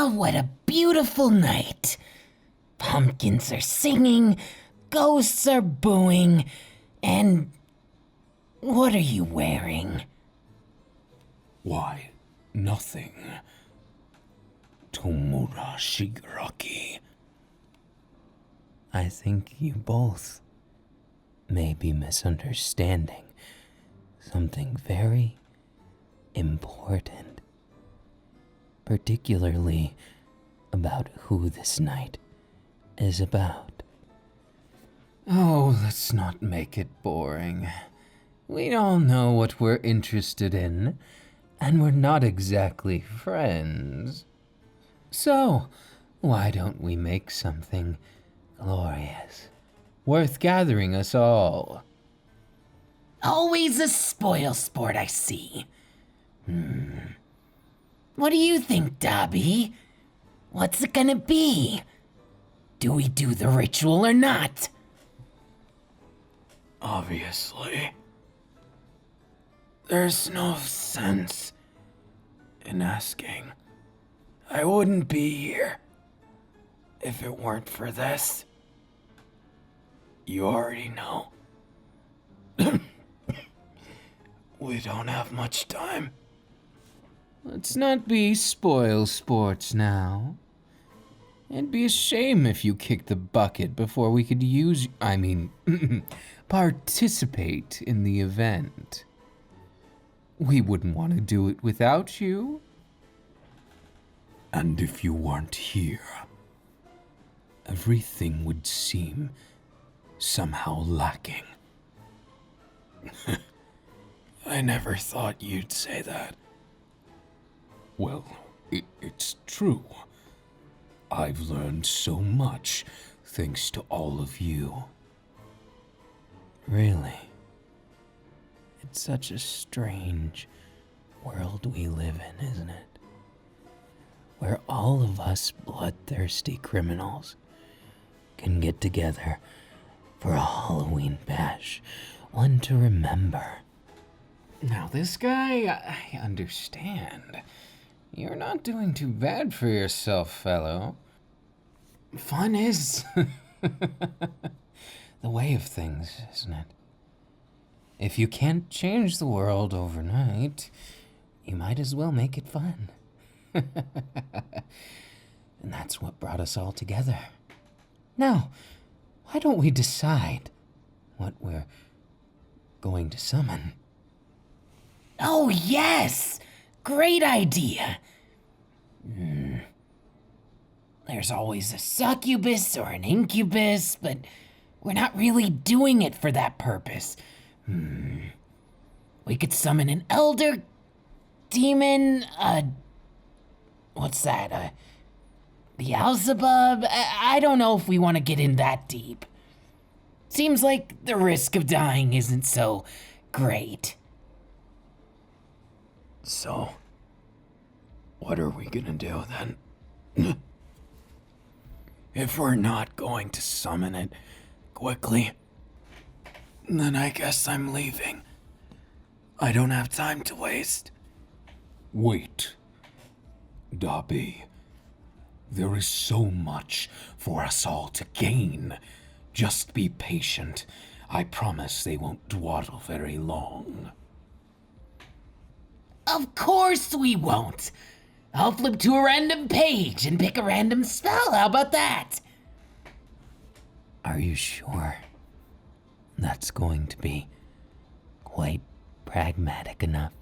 Ah, what a beautiful night. Pumpkins are singing, ghosts are booing, and what are you wearing? Why, nothing. Tomura Shigaraki. I think you both may be misunderstanding something very important, particularly about who this night is about. Oh, let's not make it boring. We all know what we're interested in, and we're not exactly friends. So, why don't we make something glorious, worth gathering us all? Always a spoil sport, I see. What do you think, Dabi? What's it gonna be? Do we do the ritual or not? Obviously. There's no sense in asking. I wouldn't be here if it weren't for this. You already know. We don't have much time. Let's not be spoil sports now. It'd be a shame if you kicked the bucket before we could participate in the event. We wouldn't want to do it without you. And if you weren't here, everything would seem somehow lacking. I never thought you'd say that. Well, it's true. I've learned so much thanks to all of you. Really? It's such a strange world we live in, isn't it? Where all of us bloodthirsty criminals can get together for a Halloween bash, one to remember. Now this guy, I understand. You're not doing too bad for yourself, fellow. Fun is the way of things, isn't it? If you can't change the world overnight, you might as well make it fun. And that's what brought us all together. Now, why don't we decide what we're going to summon? Oh, yes! Great idea! There's always a succubus or an incubus, but we're not really doing it for that purpose. We could summon an elder demon, what's that, Beelzebub? I don't know if we want to get in that deep. Seems like the risk of dying isn't so great. So, what are we gonna do then? If we're not going to summon it quickly, then I guess I'm leaving. I don't have time to waste. Wait, Dabi. There is so much for us all to gain. Just be patient. I promise they won't dawdle very long. Of course we won't. I'll flip to a random page and pick a random spell. How about that? Are you sure that's going to be quite pragmatic enough?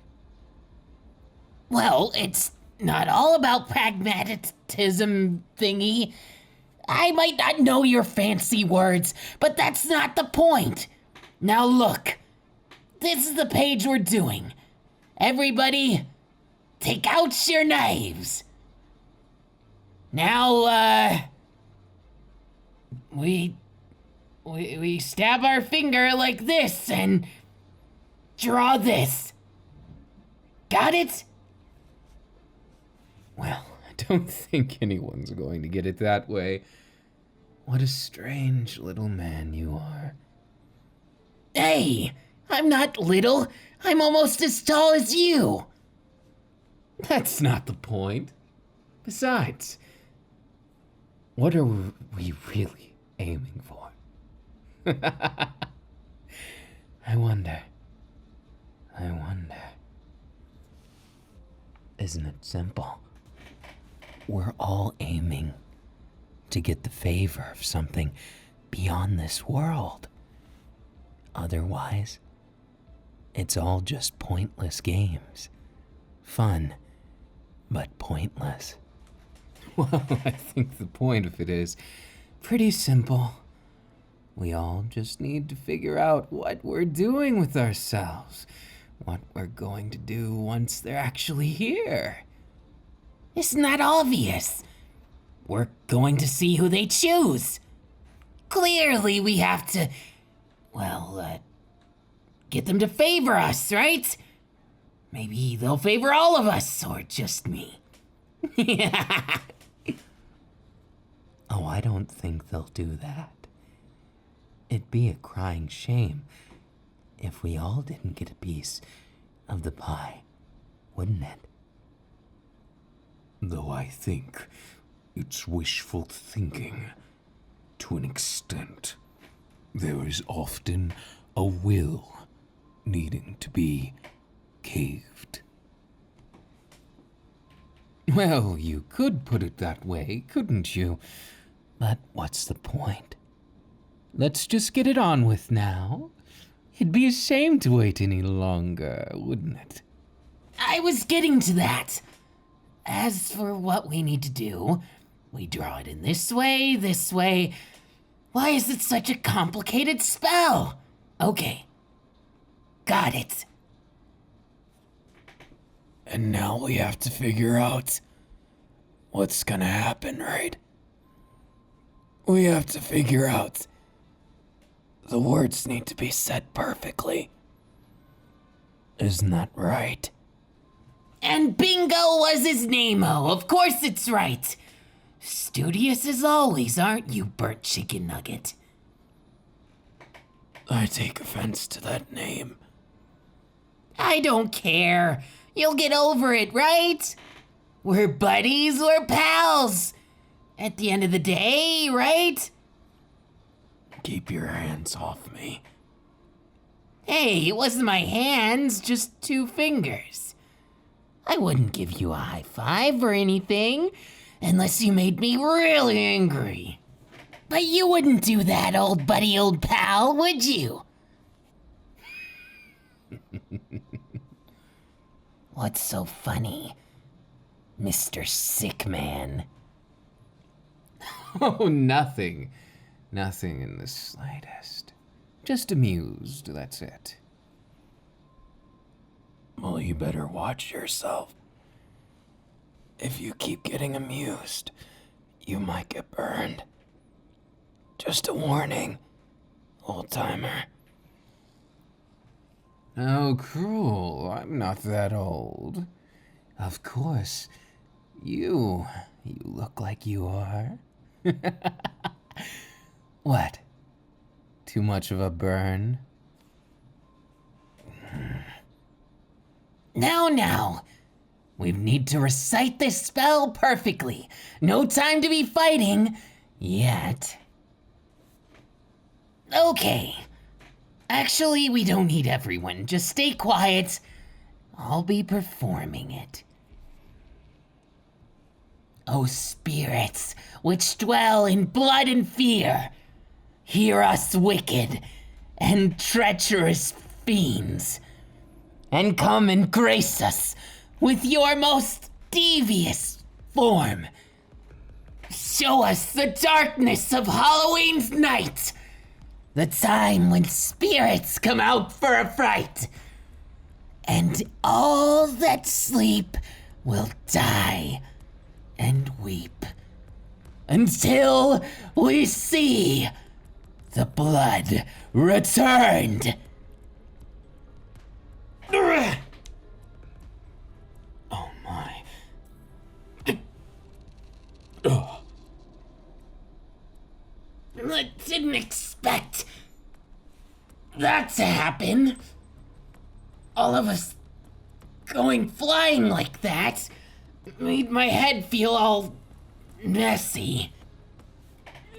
Well, it's not all about pragmatism thingy. I might not know your fancy words, but that's not the point. Now look, this is the page we're doing. Everybody, take out your knives. Now, we stab our finger like this and draw this. Got it? Well, I don't think anyone's going to get it that way. What a strange little man you are. Hey, I'm not little. I'm almost as tall as you. That's not the point. Besides, what are we really aiming for? I wonder. Isn't it simple? We're all aiming to get the favor of something beyond this world. Otherwise, it's all just pointless games. Fun, but pointless. Well, I think the point of it is pretty simple. We all just need to figure out what we're doing with ourselves, what we're going to do once they're actually here. Isn't that obvious? We're going to see who they choose. Clearly, we have to, get them to favor us, right? Maybe they'll favor all of us, or just me. Oh, I don't think they'll do that. It'd be a crying shame if we all didn't get a piece of the pie, wouldn't it? Though I think it's wishful thinking to an extent. There is often a will needing to be caved. Well, you could put it that way, couldn't you? But what's the point? Let's just get it on with now. It'd be a shame to wait any longer, wouldn't it? I was getting to that. As for what we need to do, we draw it in this way, this way. Why is it such a complicated spell? Okay. Got it. And now we have to figure out what's gonna happen, right? We have to figure out. The words need to be said perfectly. Isn't that right? And bingo was his name-o. Of course it's right. Studious as always, aren't you, burnt chicken nugget? I take offense to that name. I don't care. You'll get over it, right? We're buddies, we're pals. At the end of the day, right? Keep your hands off me. Hey, it wasn't my hands, just 2 fingers. I wouldn't give you a high five or anything, unless you made me really angry. But you wouldn't do that, old buddy, old pal, would you? What's so funny, Mr. Sick Man? Oh, nothing. Nothing in the slightest. Just amused, that's it. Well, you better watch yourself. If you keep getting amused, you might get burned. Just a warning, old-timer. How cruel. I'm not that old. Of course. You look like you are. What? Too much of a burn? Now. We need to recite this spell perfectly. No time to be fighting yet. Okay. Actually, we don't need everyone. Just stay quiet. I'll be performing it. O spirits, which dwell in blood and fear, hear us wicked and treacherous fiends, and come and grace us with your most devious form. Show us the darkness of Halloween's night, the time when spirits come out for a fright, and all that sleep will die and weep until we see the blood returned. Oh my. I didn't expect that to happen. All of us going flying like that. Made my head feel all messy.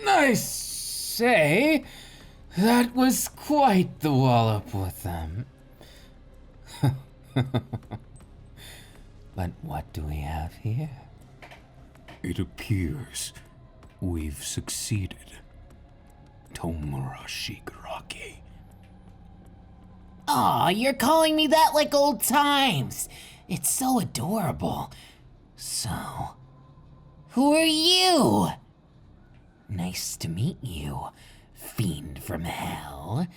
I say, that was quite the wallop with them. But what do we have here? It appears we've succeeded. Tomura Shigaraki. Aw, you're calling me that like old times. It's so adorable. So, who are you? Nice to meet you, fiend from hell.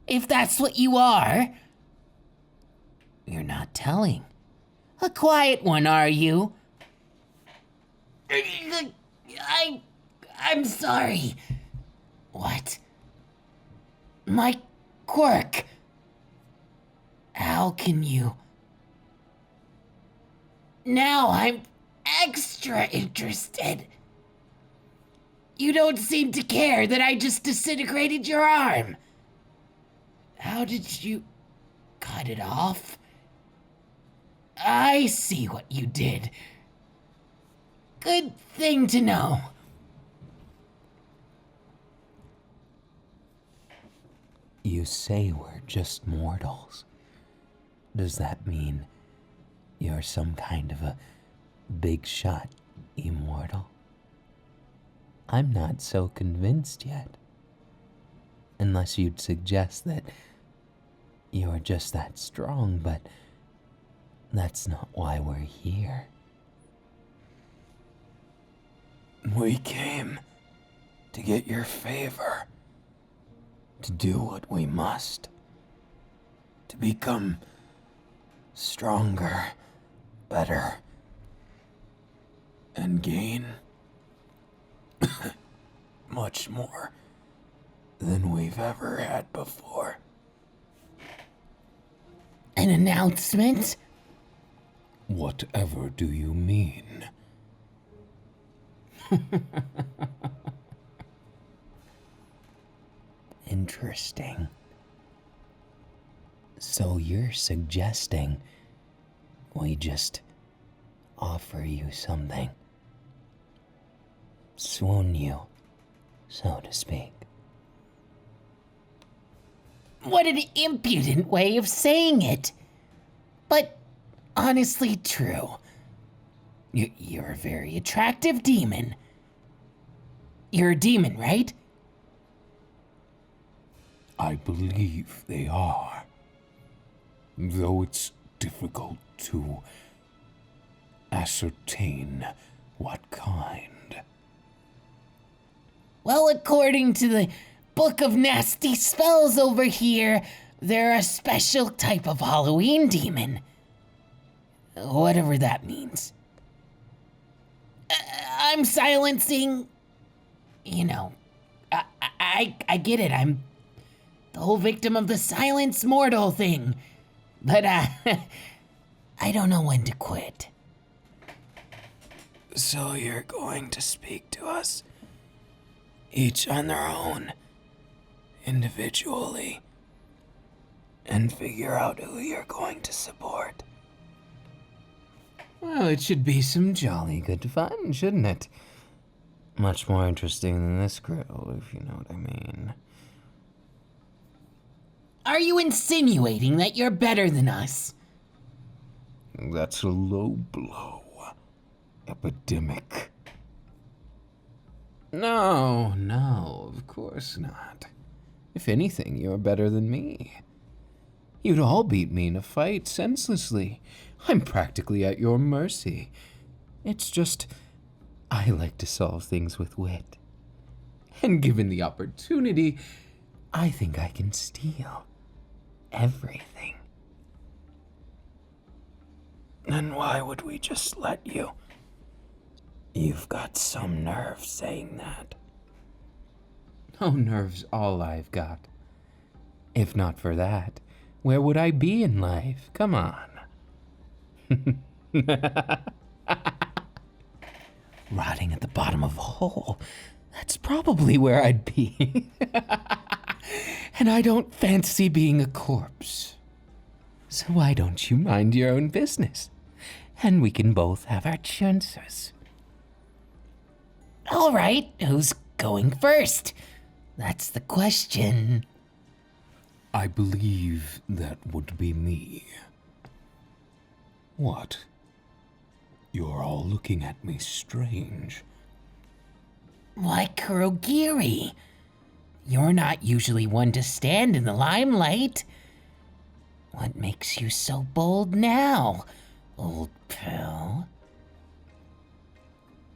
If that's what you are. You're not telling. A quiet one, are you? I'm sorry. What? My quirk. How can you? Now I'm extra interested. You don't seem to care that I just disintegrated your arm. How did you cut it off? I see what you did. Good thing to know. You say we're just mortals. Does that mean you're some kind of a big shot immortal? I'm not so convinced yet. Unless you'd suggest that you're just that strong, but that's not why we're here. We came to get your favor. To do what we must. To become stronger, better, and gain much more than we've ever had before. An announcement? Whatever do you mean? Interesting. So you're suggesting we just offer you something? Swoon you, so to speak. What an impudent way of saying it. But honestly true. You're a very attractive demon. You're a demon, right? I believe they are. Though it's difficult to ascertain what kind. Well, according to the Book of Nasty Spells over here, they're a special type of Halloween demon. Whatever that means. I'm silencing... You know, I get it. I'm the whole victim of the silence mortal thing. But, I don't know when to quit. So you're going to speak to us, each on their own, individually, and figure out who you're going to support. Well, it should be some jolly good fun, shouldn't it? Much more interesting than this grill, if you know what I mean. Are you insinuating that you're better than us? That's a low blow. Epidemic. No, of course not. If anything, you're better than me. You'd all beat me in a fight senselessly. I'm practically at your mercy. It's just, I like to solve things with wit. And given the opportunity, I think I can steal everything. Then why would we just let you? You've got some nerve saying that. No nerve's all I've got. If not for that, where would I be in life? Come on. Rotting at the bottom of a hole. That's probably where I'd be. And I don't fancy being a corpse. So why don't you mind your own business? and we can both have our chances. All right, who's going first? That's the question. I believe that would be me. What? You're all looking at me strange. Why, Kurogiri? You're not usually one to stand in the limelight. What makes you so bold now, old pal?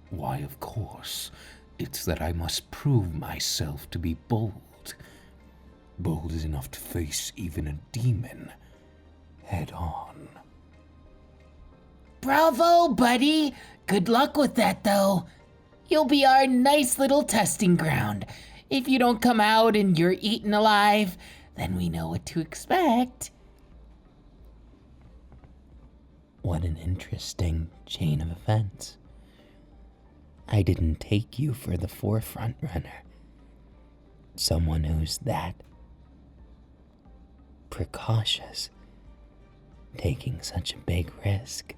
Why, of course, it's that I must prove myself to be bold. Bold enough to face even a demon head on. Bravo, buddy! Good luck with that, though. You'll be our nice little testing ground. If you don't come out and you're eaten alive, then we know what to expect. What an interesting chain of events. I didn't take you for the forefront runner. Someone who's that precautious, taking such a big risk.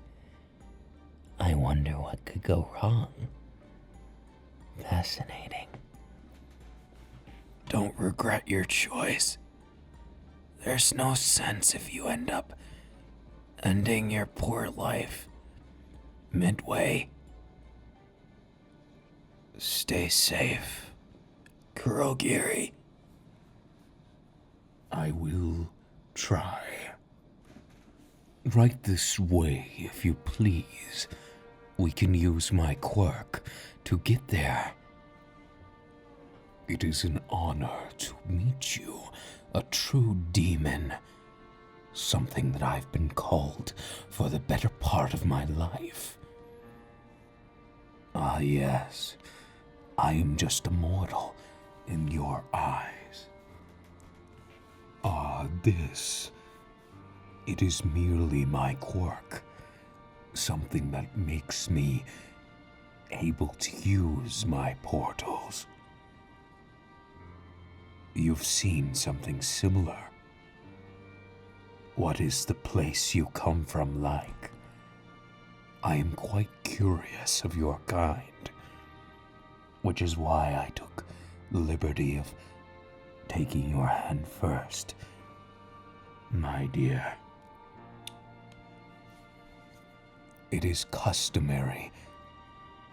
I wonder what could go wrong. Fascinating. Don't regret your choice. There's no sense if you end up ending your poor life midway. Stay safe, Kurogiri. I will try. Right this way, if you please. We can use my quirk to get there. It is an honor to meet you, a true demon. Something that I've been called for the better part of my life. Ah, yes. I am just a mortal in your eyes. Ah, this. It is merely my quirk. Something that makes me able to use my portals. You've seen something similar. What is the place you come from like? I am quite curious of your kind, which is why I took the liberty of taking your hand first, my dear. It is customary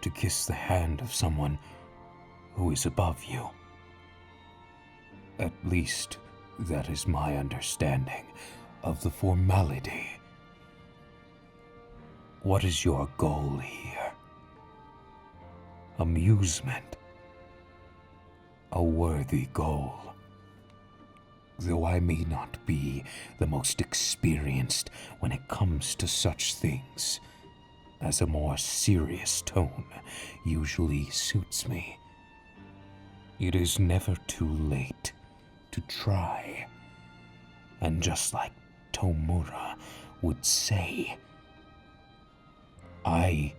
to kiss the hand of someone who is above you. At least, that is my understanding of the formality. What is your goal here? Amusement. A worthy goal. Though I may not be the most experienced when it comes to such things, as a more serious tone usually suits me. It is never too late to try. And just like Tomura would say, I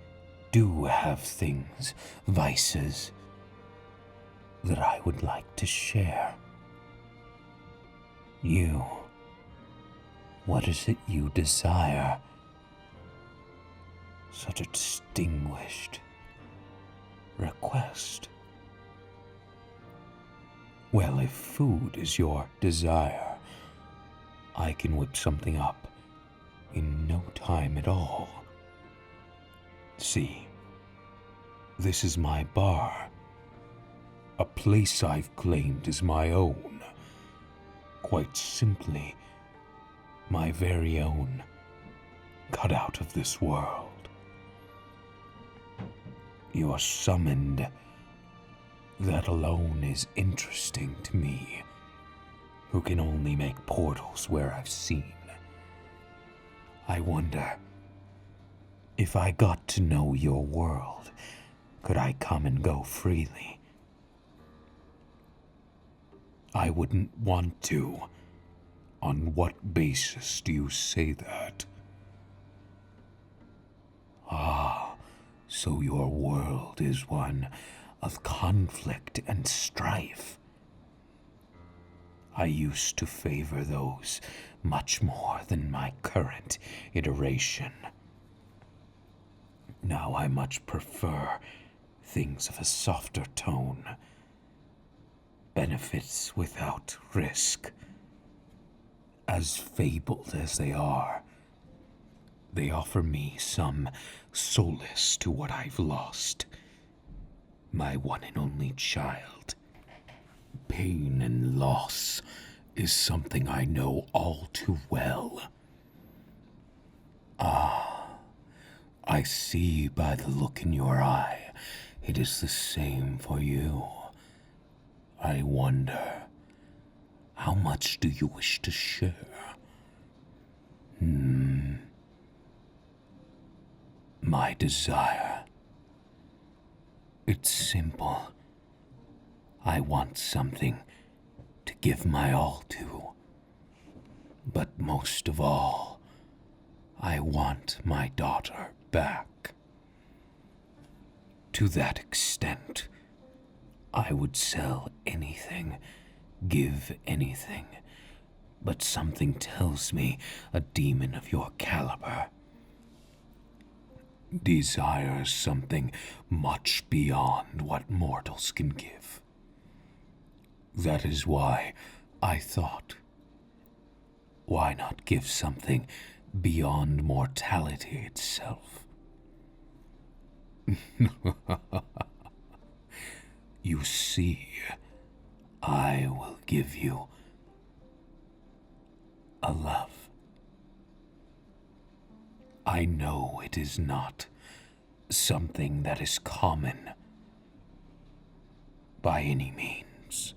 do have things, vices, that I would like to share. You, what is it you desire? Such a distinguished request. Well, if food is your desire, I can whip something up in no time at all. See, this is my bar, a place I've claimed as my own. Quite simply, my very own, cut out of this world. You're summoned. That alone is interesting to me, who can only make portals where I've seen. I wonder, if I got to know your world, could I come and go freely? I wouldn't want to. On what basis do you say that? Ah, so your world is one of conflict and strife. I used to favor those much more than my current iteration. Now I much prefer things of a softer tone. Benefits without risk. As fabled as they are, they offer me some solace to what I've lost. My one and only child. Pain and loss is something I know all too well. I see by the look in your eye, it is the same for you. I wonder, how much do you wish to share? My desire. It's simple. I want something to give my all to. But most of all, I want my daughter back. To that extent, I would sell anything, give anything, but something tells me a demon of your caliber desires something much beyond what mortals can give. That is why I thought, why not give something beyond mortality itself? You see, I will give you a love. I know it is not something that is common by any means,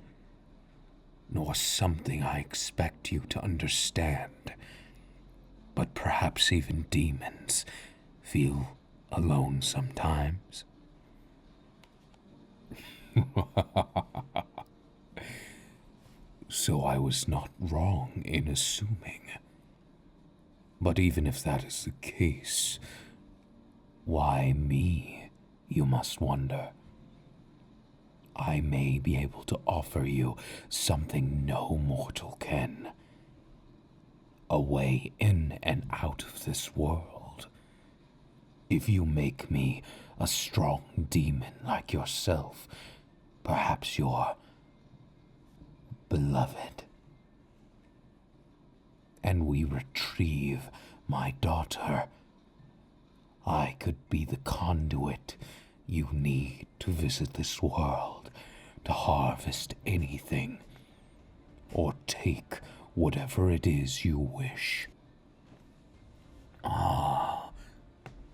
nor something I expect you to understand, but perhaps even demons feel alone sometimes. So I was not wrong in assuming. But even if that is the case, why me, you must wonder? I may be able to offer you something no mortal can. A way in and out of this world. If you make me a strong demon like yourself, perhaps your beloved, and we retrieve my daughter, I could be the conduit you need to visit this world, to harvest anything, or take whatever it is you wish.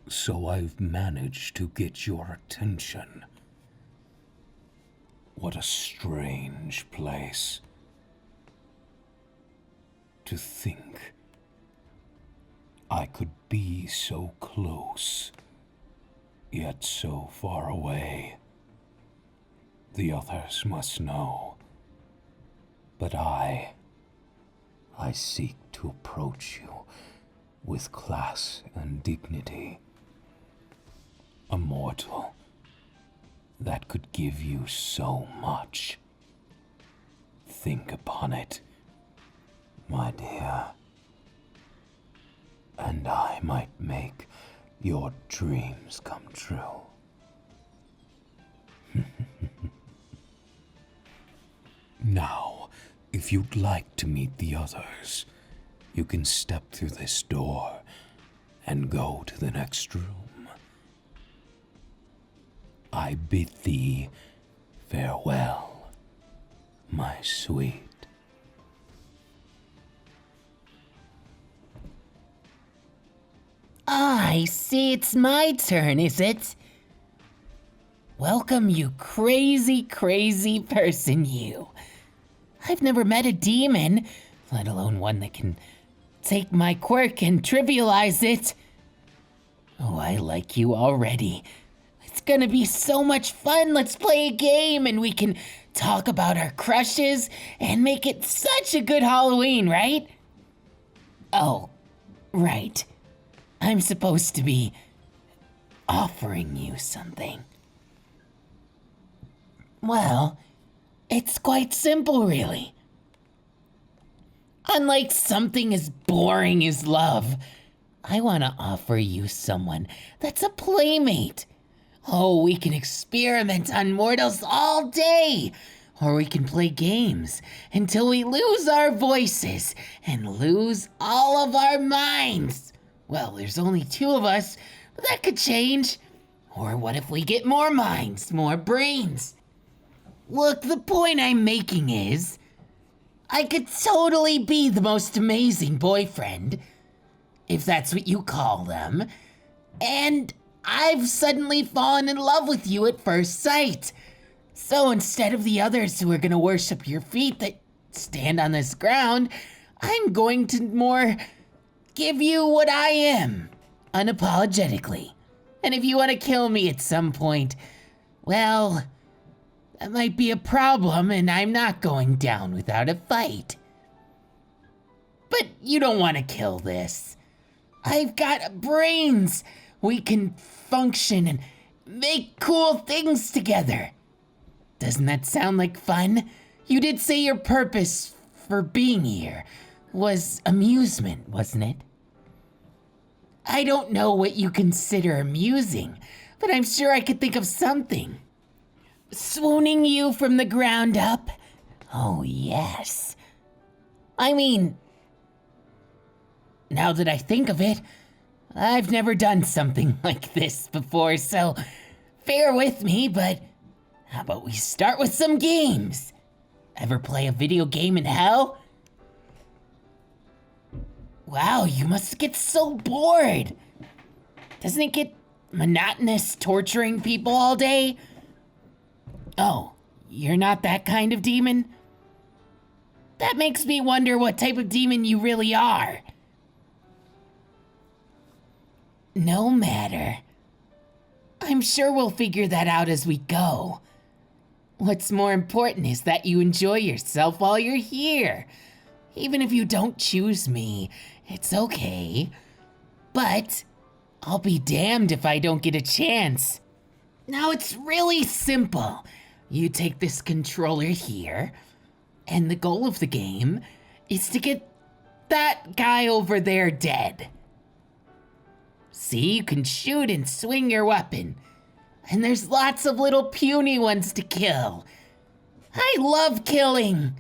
So I've managed to get your attention. What a strange place. To think I could be so close, yet so far away. The others must know, but I seek to approach you with class and dignity. A mortal that could give you so much. Think upon it, my dear, and I might make your dreams come true. Now, if you'd like to meet the others, you can step through this door and go to the next room. I bid thee farewell, my sweet. I see it's my turn, is it? Welcome, you crazy, crazy person, you. I've never met a demon, let alone one that can take my quirk and trivialize it. Oh, I like you already. It's gonna be so much fun. Let's play a game and we can talk about our crushes and make it such a good Halloween, right? Oh, right. I'm supposed to be offering you something. Well, it's quite simple, really. Unlike something as boring as love, I want to offer you someone that's a playmate. Oh, we can experiment on mortals all day. Or we can play games until we lose our voices and lose all of our minds. Well, there's only 2 of us, but that could change. Or what if we get more minds, more brains? Look, the point I'm making is, I could totally be the most amazing boyfriend, if that's what you call them, and I've suddenly fallen in love with you at first sight. So instead of the others who are gonna worship your feet that stand on this ground, I'm going to more give you what I am, unapologetically. And if you want to kill me at some point, well, that might be a problem, and I'm not going down without a fight. But you don't want to kill this. I've got brains. We can function and make cool things together. Doesn't that sound like fun? You did say your purpose for being here was amusement, wasn't it? I don't know what you consider amusing, but I'm sure I could think of something. Swooning you from the ground up? Oh, yes. I mean, now that I think of it, I've never done something like this before, so bear with me, but how about we start with some games? Ever play a video game in hell? Wow, you must get so bored. Doesn't it get monotonous torturing people all day? Oh, you're not that kind of demon? That makes me wonder what type of demon you really are. No matter. I'm sure we'll figure that out as we go. What's more important is that you enjoy yourself while you're here. Even if you don't choose me, it's okay. But I'll be damned if I don't get a chance. Now it's really simple. You take this controller here, and the goal of the game is to get that guy over there dead. See, you can shoot and swing your weapon. And there's lots of little puny ones to kill. I love killing.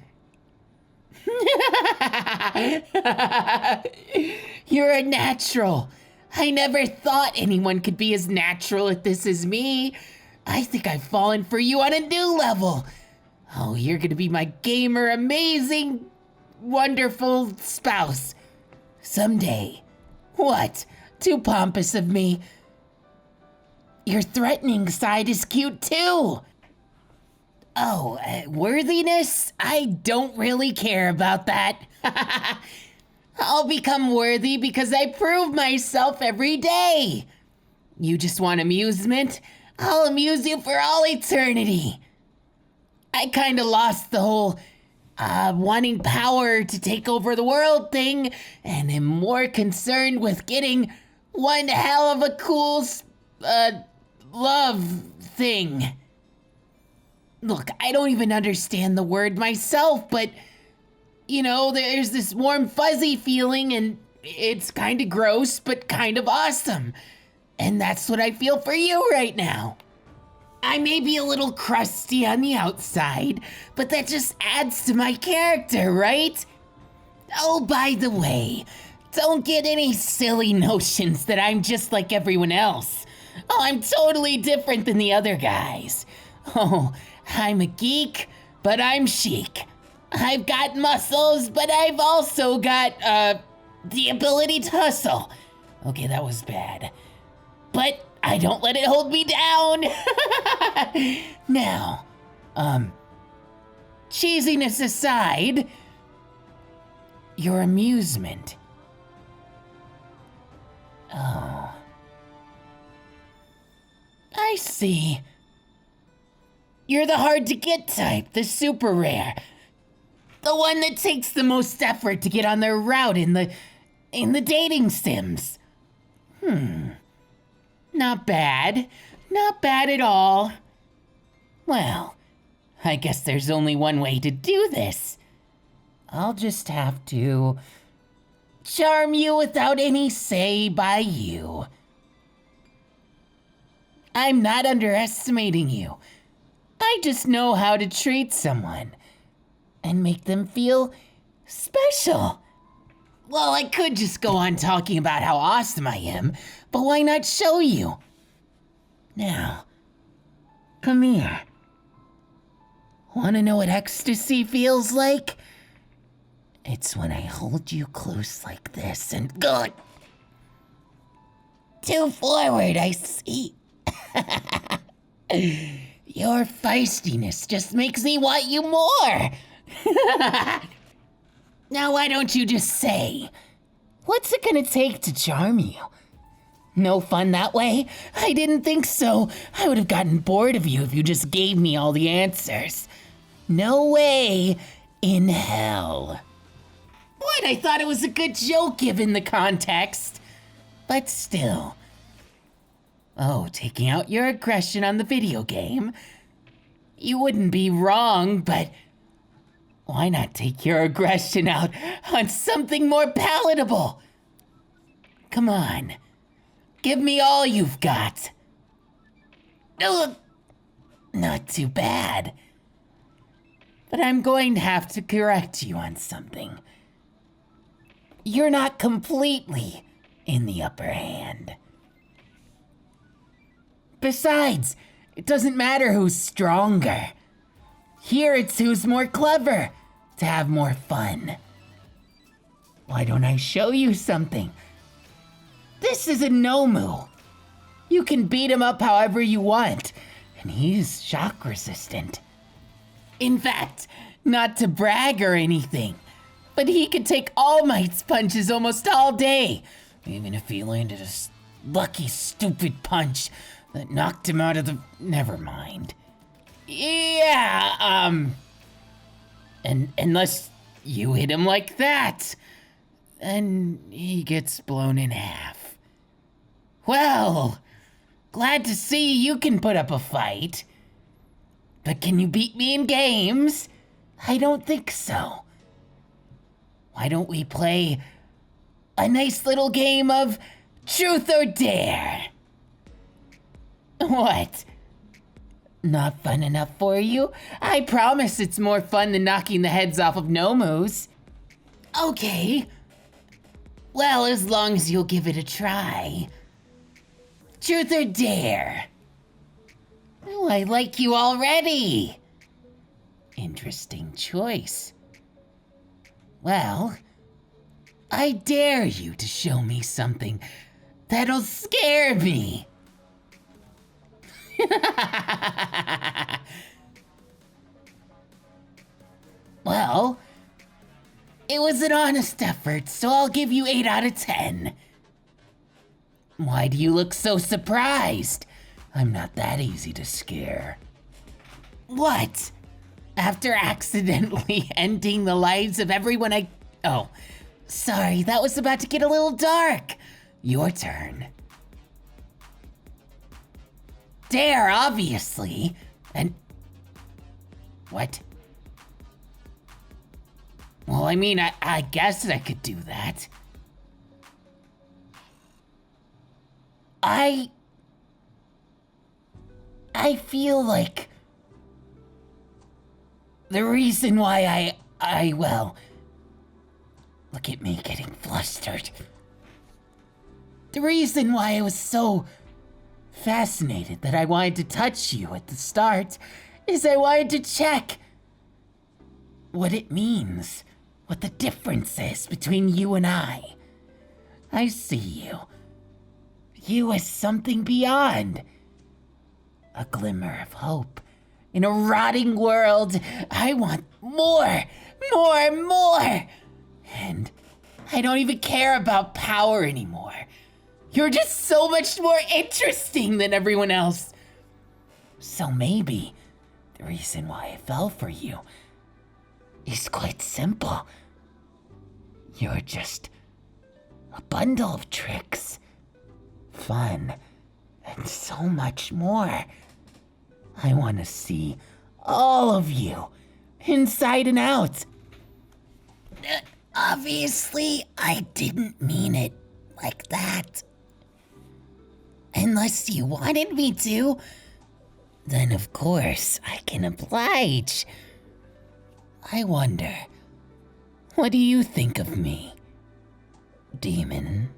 You're a natural. I never thought anyone could be as natural at this as me. I think I've fallen for you on a new level. Oh, you're gonna be my gamer, amazing, wonderful spouse. Someday. What? Too pompous of me. Your threatening side is cute too. Oh, worthiness? I don't really care about that. I'll become worthy because I prove myself every day. You just want amusement? I'll amuse you for all eternity. I kinda lost the whole wanting power to take over the world thing, and am more concerned with getting one hell of a cool love thing. Look, I don't even understand the word myself, but you know, there's this warm fuzzy feeling, and it's kind of gross, but kind of awesome. And that's what I feel for you right now. I may be a little crusty on the outside, but that just adds to my character, right? Oh, by the way, don't get any silly notions that I'm just like everyone else. Oh, I'm totally different than the other guys. Oh, I'm a geek, but I'm chic. I've got muscles, but I've also got, the ability to hustle. Okay, that was bad. But I don't let it hold me down. Now, cheesiness aside, your amusement. Oh. I see. You're the hard to get type, the super rare. The one that takes the most effort to get on their route in the dating sims. Not bad. Not bad at all. Well, I guess there's only one way to do this. I'll just have to charm you without any say by you. I'm not underestimating you. I just know how to treat someone and make them feel special. Well, I could just go on talking about how awesome I am, but why not show you? Now, come here. Want to know what ecstasy feels like? It's when I hold you close like this and go too forward, I see. Your feistiness just makes me want you more. Now why don't you just say, what's it gonna take to charm you? No fun that way? I didn't think so. I would have gotten bored of you if you just gave me all the answers. No way in hell. What? I thought it was a good joke given the context. But still. Oh, taking out your aggression on the video game? You wouldn't be wrong, but why not take your aggression out on something more palatable? Come on, give me all you've got. Not too bad. But I'm going to have to correct you on something. You're not completely in the upper hand. Besides, it doesn't matter who's stronger. Here it's who's more clever to have more fun. Why don't I show you something? This is a Nomu. You can beat him up however you want, and he's shock resistant. In fact, not to brag or anything, but he could take All Might's punches almost all day, even if he landed a lucky stupid punch that knocked him out of the... Never mind. Yeah, and unless you hit him like that, then he gets blown in half. Well, glad to see you can put up a fight. But can you beat me in games? I don't think so. Why don't we play a nice little game of Truth or Dare? What? Not fun enough for you? I promise it's more fun than knocking the heads off of Nomus. Okay. Well, as long as you'll give it a try. Truth or Dare? Oh, I like you already. Interesting choice. Well, I dare you to show me something that'll scare me. Well, it was an honest effort, so I'll give you 8 out of 10. Why do you look so surprised? I'm not that easy to scare. What? After accidentally ending the lives of everyone Oh, sorry, that was about to get a little dark. Your turn. Dare, obviously. And... What? Well, I mean, I guess I could do that. I feel like the reason why well, look at me getting flustered. The reason why I was so fascinated that I wanted to touch you at the start is I wanted to check what it means, what the difference is between you and I. I see you. You as something beyond. A glimmer of hope. In a rotting world, I want more, more, more. And I don't even care about power anymore. You're just so much more interesting than everyone else. So maybe the reason why I fell for you is quite simple. You're just a bundle of tricks, fun, and so much more. I want to see all of you, inside and out. Obviously, I didn't mean it like that. Unless you wanted me to, then of course I can oblige. I wonder, what do you think of me, demon?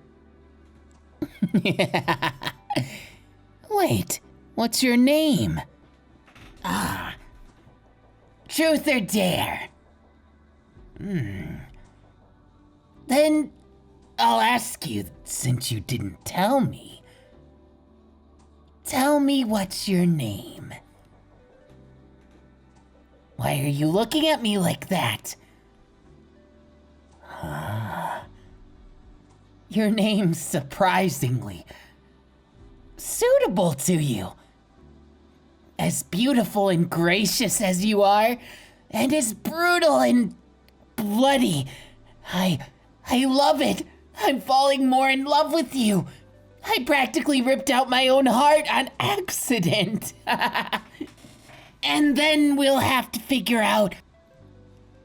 Wait, what's your name? Truth or dare? Then I'll ask you, since you didn't tell me. Tell me what's your name. Why are you looking at me like that? Your name's surprisingly suitable to you. As beautiful and gracious as you are, and as brutal and bloody, I love it. I'm falling more in love with you. I practically ripped out my own heart on accident. And then we'll have to figure out.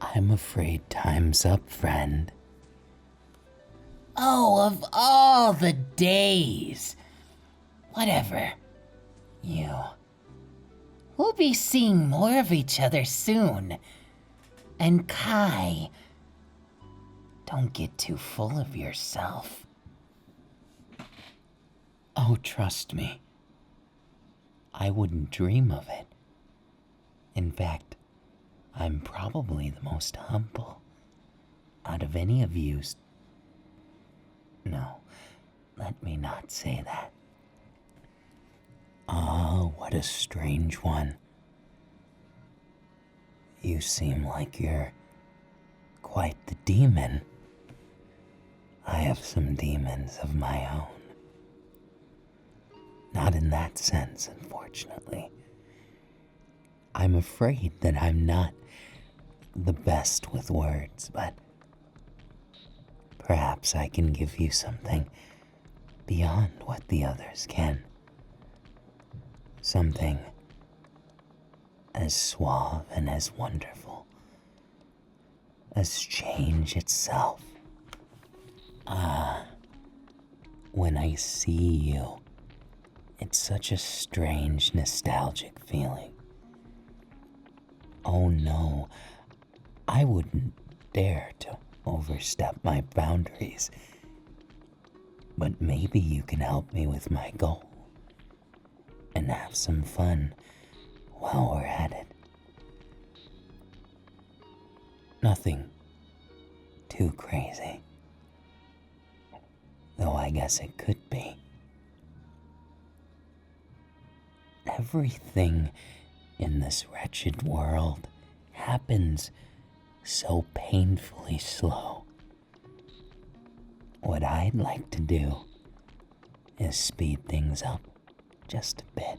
I'm afraid time's up, friend. Oh, of all the days. Whatever. We'll be seeing more of each other soon. And Kai, don't get too full of yourself. Oh, trust me. I wouldn't dream of it. In fact, I'm probably the most humble out of any of you. No, let me not say that. Oh, what a strange one. You seem like you're quite the demon. I have some demons of my own. Not in that sense, unfortunately. I'm afraid that I'm not the best with words, but perhaps I can give you something beyond what the others can. Something as suave and as wonderful as change itself. When I see you, it's such a strange, nostalgic feeling. Oh no, I wouldn't dare to overstep my boundaries. But maybe you can help me with my goal and have some fun while we're at it. Nothing too crazy, though I guess it could be. Everything in this wretched world happens so painfully slow. What I'd like to do is speed things up just a bit.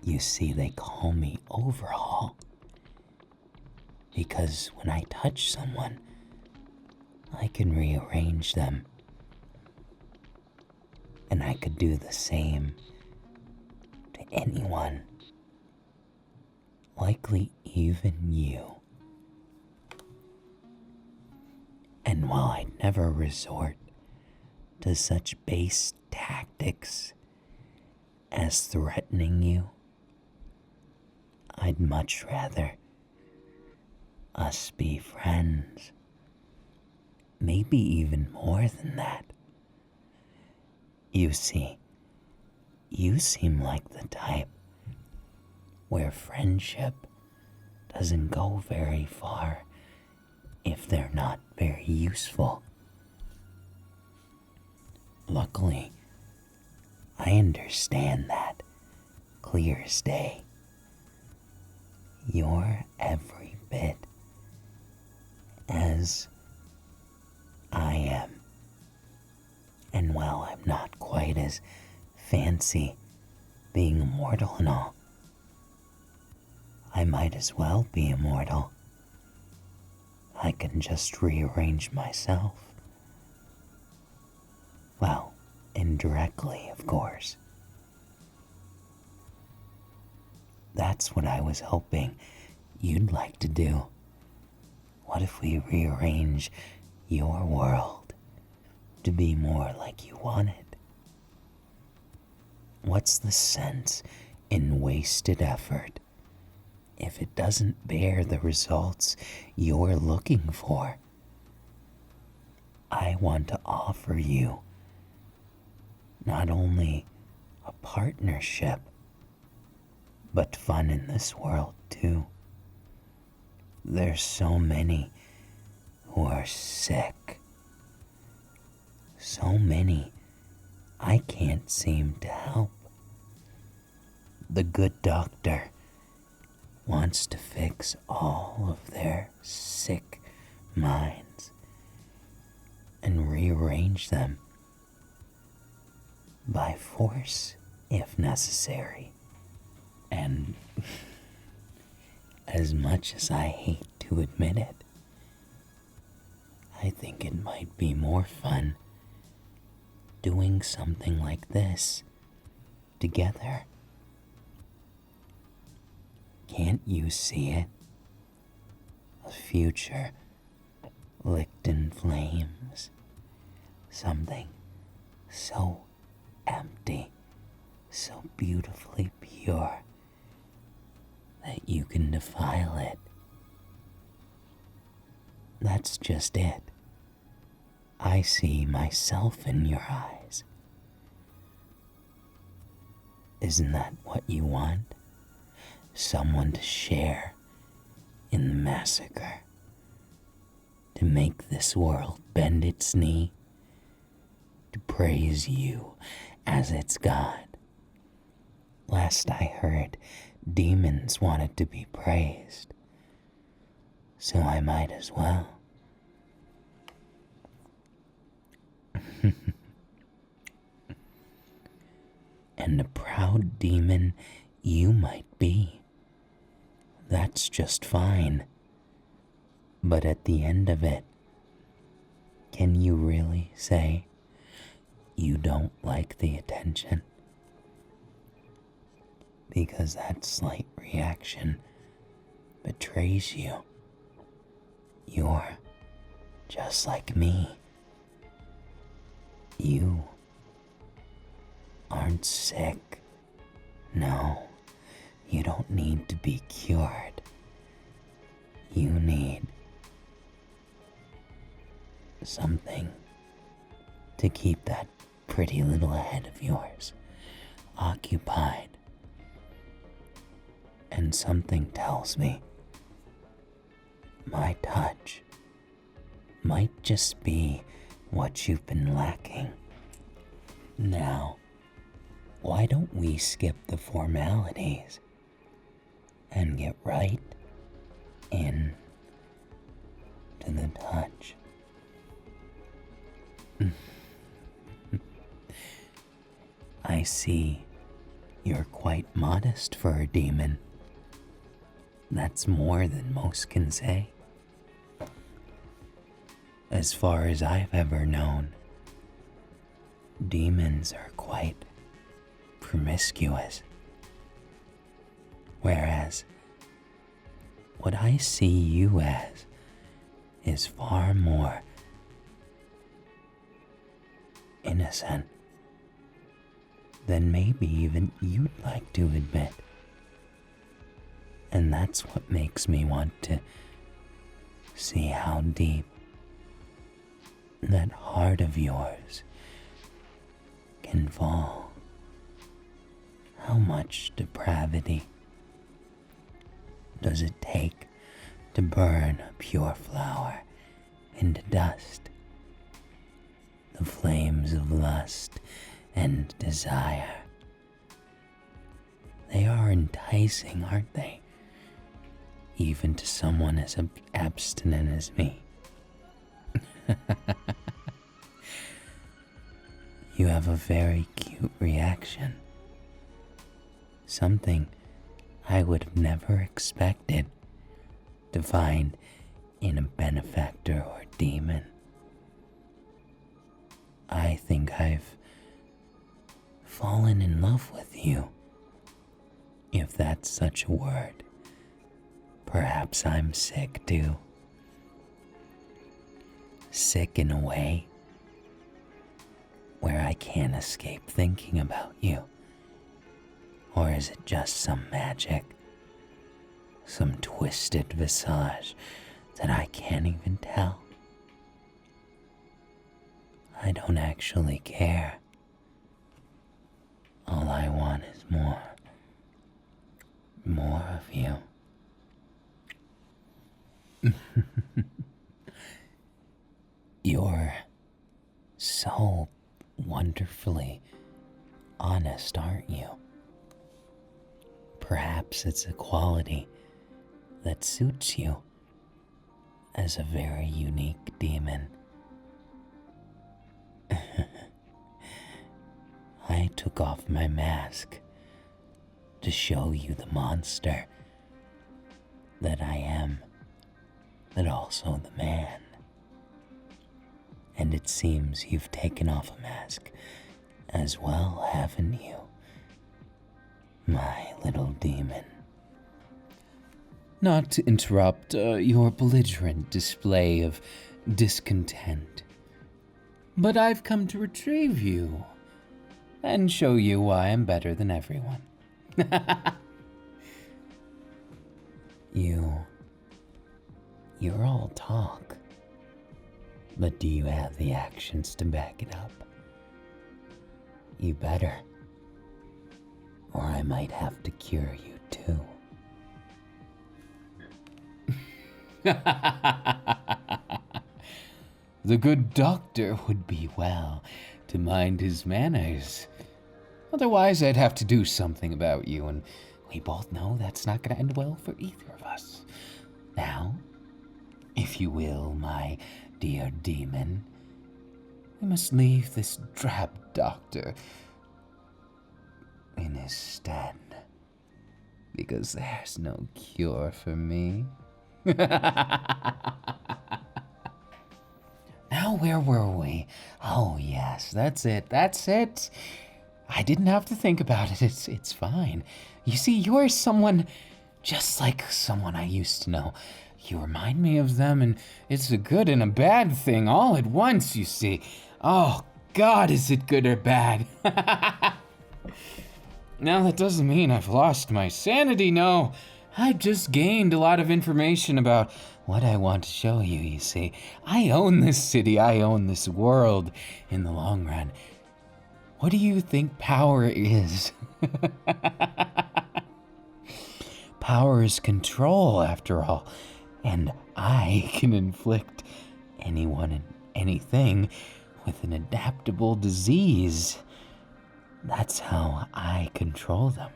You see, they call me Overhaul because when I touch someone, I can rearrange them. And I could do the same to anyone, likely even you. And while I'd never resort to such base tactics as threatening you, I'd much rather us be friends. Maybe even more than that. You see, you seem like the type where friendship doesn't go very far if they're not very useful. Luckily, I understand that clear as day. You're every bit as I am. And while I'm not quite as fancy being immortal and all, I might as well be immortal. I can just rearrange myself. Well, indirectly, of course. That's what I was hoping you'd like to do. What if we rearrange your world to be more like you want it? What's the sense in wasted effort if it doesn't bear the results you're looking for? I want to offer you not only a partnership, but fun in this world too. There's so many who are sick. So many I can't seem to help. The good doctor wants to fix all of their sick minds and rearrange them by force if necessary. And as much as I hate to admit it, I think it might be more fun doing something like this together. Can't you see it? A future licked in flames. Something so empty, so beautifully pure that you can defile it. That's just it. I see myself in your eyes. Isn't that what you want? Someone to share in the massacre, to make this world bend its knee, to praise you as its God. Last I heard, demons wanted to be praised, so I might as well. And a proud demon you might be. That's just fine. But at the end of it, can you really say you don't like the attention? Because that slight reaction betrays you. You're just like me. You aren't sick. No, you don't need to be cured. You need something to keep that pretty little head of yours occupied. And something tells me my touch might just be what you've been lacking. Now, why don't we skip the formalities and get right in to the touch? I see you're quite modest for a demon. That's more than most can say. As far as I've ever known, demons are quite promiscuous. Whereas what I see you as is far more innocent than maybe even you'd like to admit. And that's what makes me want to see how deep that heart of yours can fall. How much depravity does it take to burn a pure flower into dust? The flames of lust and desire. They are enticing, aren't they? Even to someone as abstinent as me. You have a very cute reaction. Something I would have never expected to find in a benefactor or demon. I think I've fallen in love with you, if that's such a word. Perhaps I'm sick too. sick in a way where I can't escape thinking about you? Or is it just some magic, some twisted visage that I can't even tell? I don't actually care. All I want is more of you. You're so wonderfully honest, aren't you? Perhaps it's a quality that suits you as a very unique demon. I took off my mask to show you the monster that I am, but also the man. And it seems you've taken off a mask as well, haven't you, my little demon? Not to interrupt your belligerent display of discontent, but I've come to retrieve you and show you why I'm better than everyone. You're all talk, but do you have the actions to back it up? You better, or I might have to cure you too. The good doctor would be well to mind his manners. Otherwise, I'd have to do something about you, and we both know that's not going to end well for either of us. Now, if you will, my dear demon, we must leave this drab doctor in his stead, because there's no cure for me. Now, where were we? Oh, yes, that's it. I didn't have to think about it. It's fine. You see, you're someone just like someone I used to know. You remind me of them, and it's a good and a bad thing all at once, you see. Oh, God, is it good or bad? Now, that doesn't mean I've lost my sanity, no. I've just gained a lot of information about what I want to show you, you see. I own this city, I own this world in the long run. What do you think power is? Power is control, after all, and I can inflict anyone and anything with an adaptable disease. That's how I control them.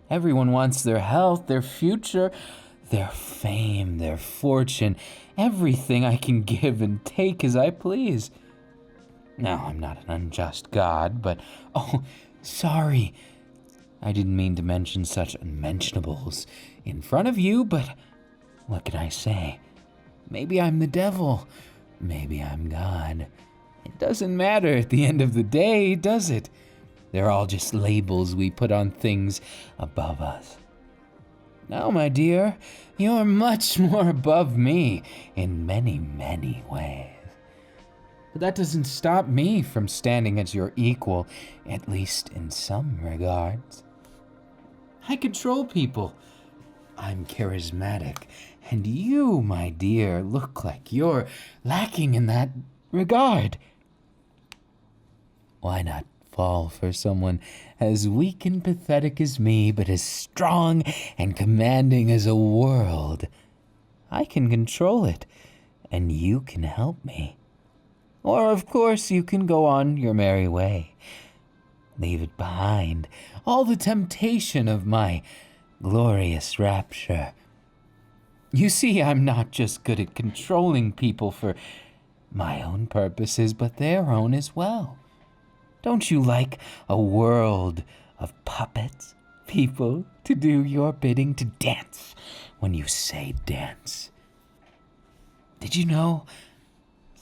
Everyone wants their health, their future, their fame, their fortune, everything I can give and take as I please. Now, I'm not an unjust god, but, oh, sorry. I didn't mean to mention such unmentionables in front of you, but what can I say? Maybe I'm the devil. Maybe I'm God. It doesn't matter at the end of the day, does it? They're all just labels we put on things above us. Now, my dear, you're much more above me in many, many ways. But that doesn't stop me from standing as your equal, at least in some regards. I control people. I'm charismatic, and you, my dear, look like you're lacking in that regard. Why not fall for someone as weak and pathetic as me, but as strong and commanding as a world? I can control it, and you can help me. Or, of course, you can go on your merry way. Leave it behind, all the temptation of my glorious rapture. You see, I'm not just good at controlling people for my own purposes, but their own as well. Don't you like a world of puppets, people to do your bidding, to dance when you say dance? Did you know,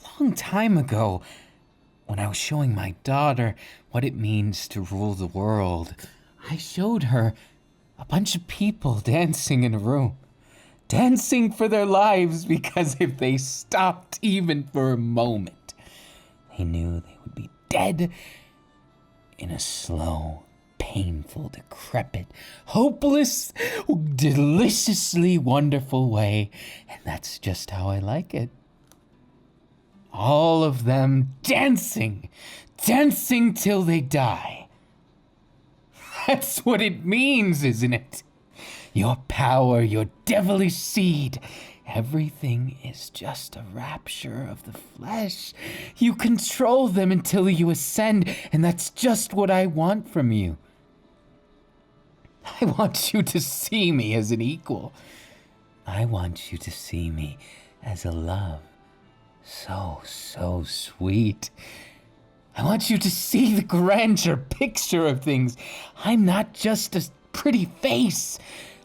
a long time ago, when I was showing my daughter what it means to rule the world, I showed her a bunch of people dancing in a room. dancing for their lives, because if they stopped even for a moment, they knew they would be dead in a slow, painful, decrepit, hopeless, deliciously wonderful way. And that's just how I like it. All of them dancing till they die. That's what it means, isn't it? Your power, your devilish seed, everything is just a rapture of the flesh. You control them until you ascend, and that's just what I want from you. I want you to see me as an equal. I want you to see me as a love so sweet. I want you to see the grandeur picture of things. I'm not just a pretty face.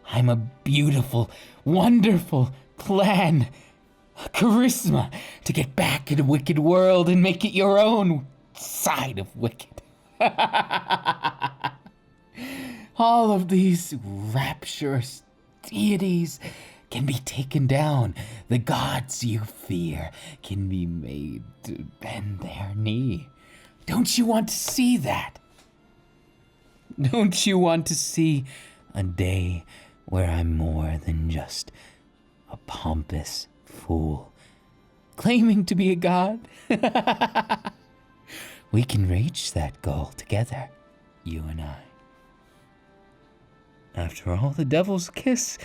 I'm a beautiful, wonderful plan. A charisma to get back in a wicked world and make it your own side of wicked. All of these rapturous deities can be taken down. The gods you fear can be made to bend their knee. Don't you want to see that? Don't you want to see a day where I'm more than just a pompous fool claiming to be a god? We can reach that goal together, you and I. After all, the devil's kiss,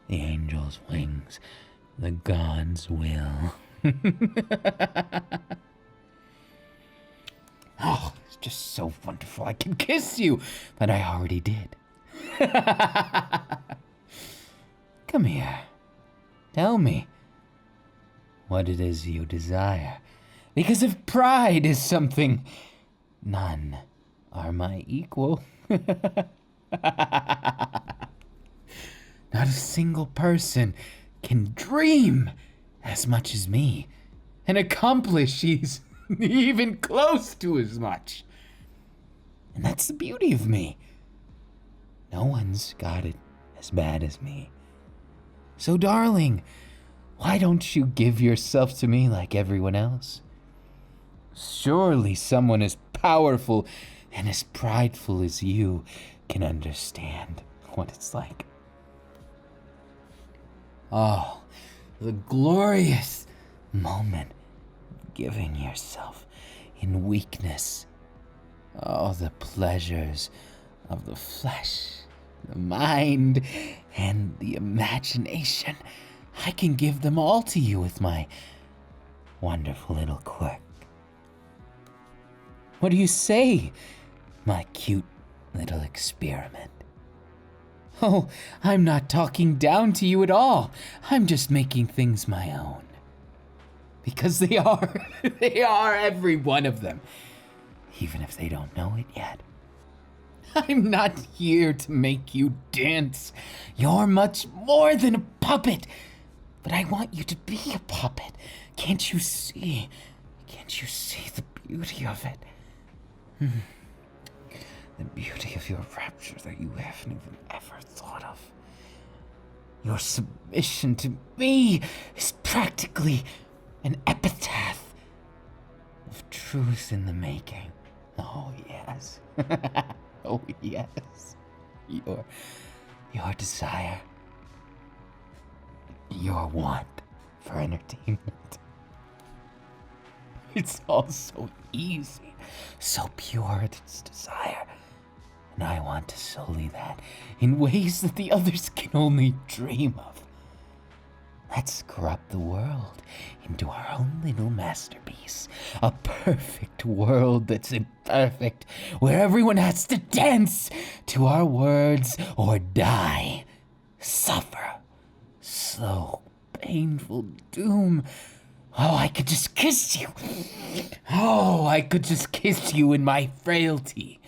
the angel's wings, the god's will. Oh, it's just so wonderful. I can kiss you, but I already did. Come here. Tell me what it is you desire. Because if pride is something, none are my equal. Not a single person can dream as much as me and accomplish even close to as much. And that's the beauty of me. No one's got it as bad as me. So, darling, why don't you give yourself to me like everyone else? Surely someone as powerful and as prideful as you can understand what it's like. Oh, the glorious moment of giving yourself in weakness. Oh, the pleasures of the flesh, the mind, and the imagination. I can give them all to you with my wonderful little quirk. What do you say, my cute little experiment? Oh, I'm not talking down to you at all. I'm just making things my own. Because they are. They are, every one of them. Even if they don't know it yet. I'm not here to make you dance. You're much more than a puppet. But I want you to be a puppet. Can't you see? Can't you see the beauty of it? The beauty of your rapture that you haven't even ever thought of. Your submission to me is practically an epitaph of truth in the making. Oh, yes. Oh, yes. Your desire. Your want for entertainment. It's all so easy, so pure at its desire. And I want to sully that in ways that the others can only dream of. Let's corrupt the world into our own little masterpiece. A perfect world that's imperfect, where everyone has to dance to our words or die. Suffer. Slow, painful doom. Oh, I could just kiss you. Oh, I could just kiss you in my frailty.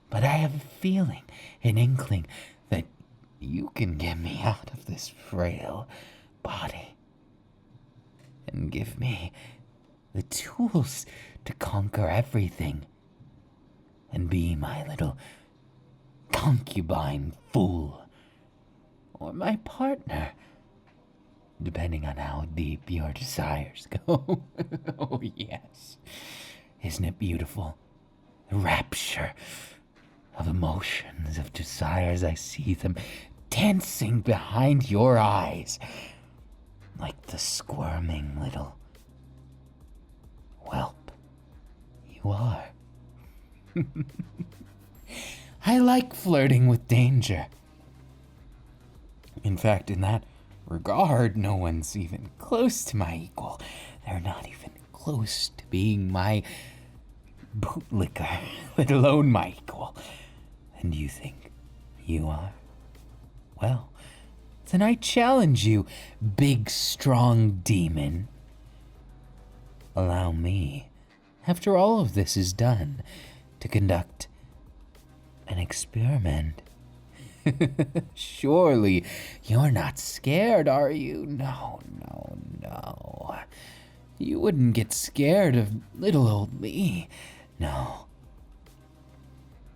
But I have a feeling, an inkling, that you can get me out of this frail body and give me the tools to conquer everything and be my little concubine fool or my partner depending on how deep your desires go. Oh, yes. Isn't it beautiful? The rapture of emotions, of desires. I see them dancing behind your eyes, like the squirming little whelp you are. I like flirting with danger. In fact, in that regard, no one's even close to my equal. They're not even close to being my bootlicker, let alone my equal. And you think you are? Well, then I challenge you, big, strong demon. Allow me, after all of this is done, to conduct an experiment. Surely you're not scared, are you? No. You wouldn't get scared of little old me. No.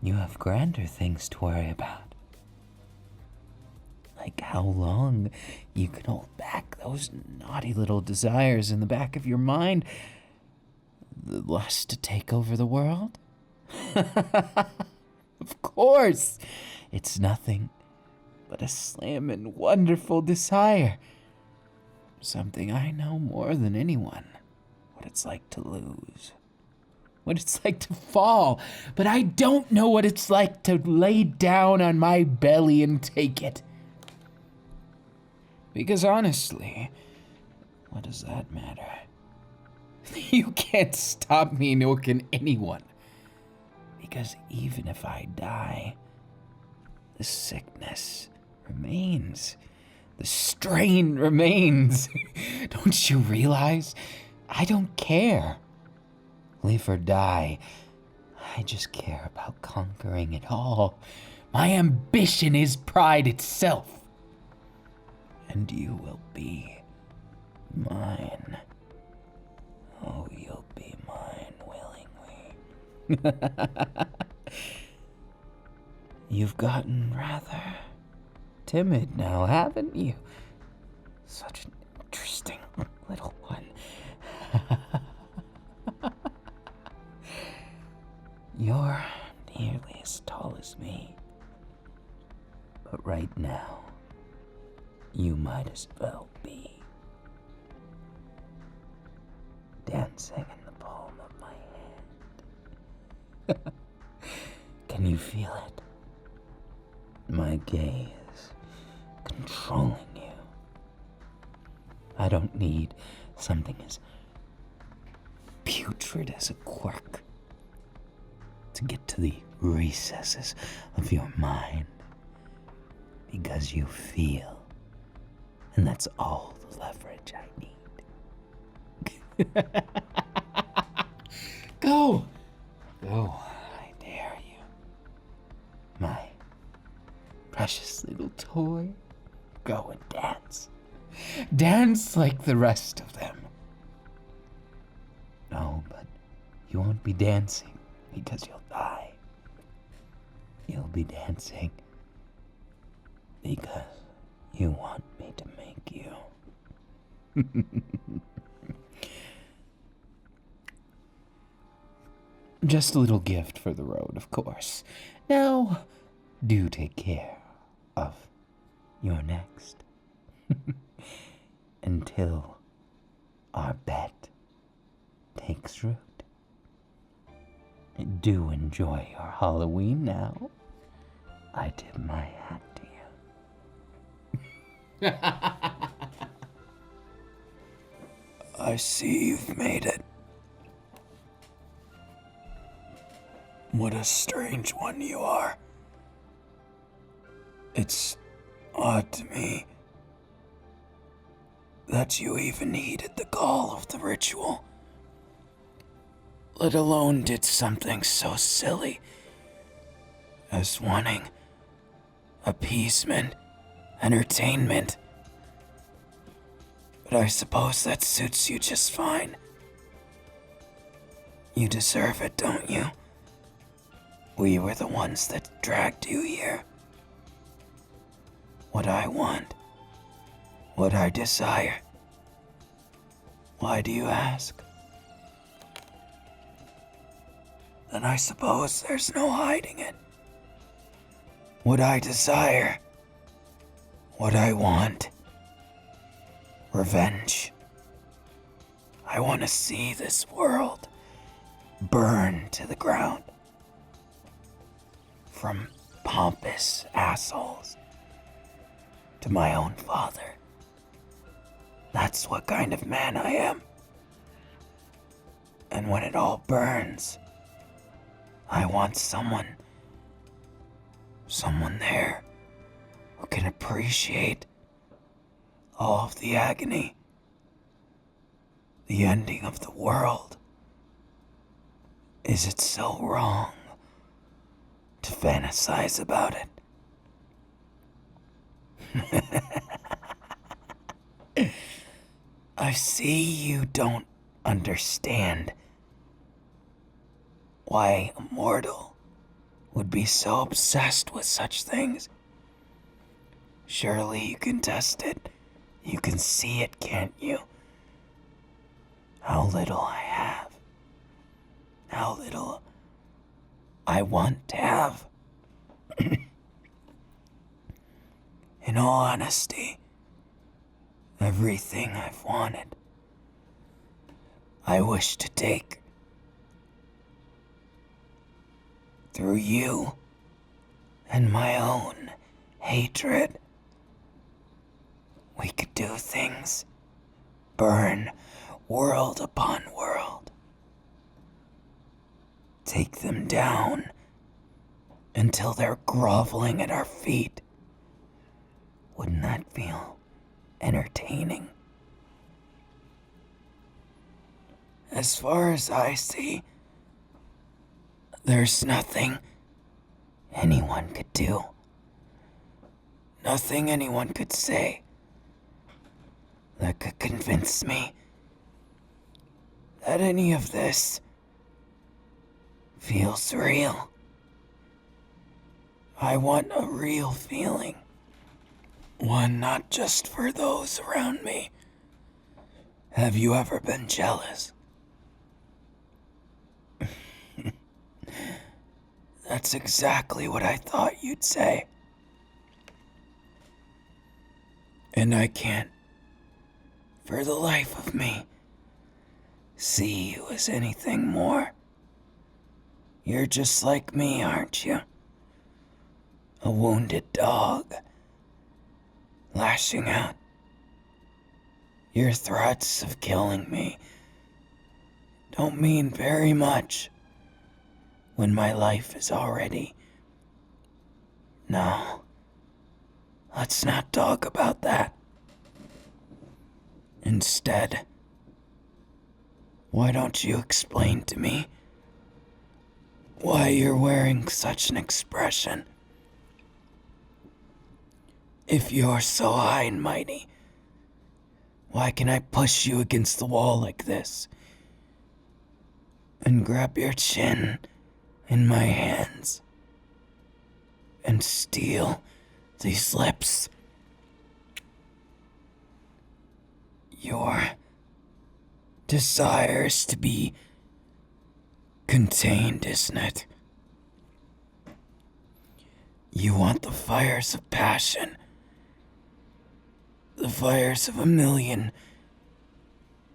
You have grander things to worry about. Like how long you can hold back those naughty little desires in the back of your mind. The lust to take over the world? Of course, it's nothing but a slammin' wonderful desire. Something I know more than anyone. What it's like to lose. What it's like to fall. But I don't know what it's like to lay down on my belly and take it. Because honestly, what does that matter? You can't stop me, nor can anyone. Because even if I die, the sickness remains. The strain remains. Don't you realize? I don't care. Live or die, I just care about conquering it all. My ambition is pride itself. And you will be mine. Oh, you'll be mine willingly. You've gotten rather timid now, haven't you? Such an interesting little one. You're nearly as tall as me. But right now, you might as well be dancing in the palm of my hand. Can you feel it? My gaze controlling you. I don't need something as putrid as a quirk to get to the recesses of your mind, because you feel, and that's all the leverage I need. Go, I dare you, my precious little toy. Go and dance like the rest of them. No, but you won't be dancing because you'll die. You'll be dancing because you want me to make you. Just a little gift for the road, of course. Now, do take care of your next. Until our bet takes root. Do enjoy your Halloween now. I tip my hat to you. I see you've made it. What a strange one you are. It's odd to me that you even heeded the call of the ritual, let alone did something so silly as wanting appeasement, entertainment. But I suppose that suits you just fine. You deserve it, don't you? We were the ones that dragged you here. What I want what I desire. Why do you ask? Then I suppose there's no hiding it. What I desire, what I want, revenge. I want to see this world burn to the ground. From pompous assholes to my own father. That's what kind of man I am. And when it all burns, I want someone there who can appreciate all of the agony, the ending of the world. Is it so wrong to fantasize about it? I see you don't understand why a mortal would be so obsessed with such things. Surely you can test it. You can see it, can't you? How little I have. How little I want to have. In all honesty, everything I've wanted, I wish to take. Through you and my own hatred, we could do things, burn world upon world, take them down until they're groveling at our feet. Wouldn't that feel entertaining? As far as I see, there's nothing anyone could do. Nothing anyone could say that could convince me that any of this feels real. I want a real feeling. One not just for those around me. Have you ever been jealous? That's exactly what I thought you'd say. And I can't, for the life of me, see you as anything more. You're just like me, aren't you? A wounded dog, lashing out. Your threats of killing me don't mean very much when my life is already... No, let's not talk about that. Instead, why don't you explain to me why you're wearing such an expression? If you're so high and mighty, why can I push you against the wall like this and grab your chin in my hands and steal these lips? Your desires to be contained, isn't it? You want the fires of passion, the fires of a million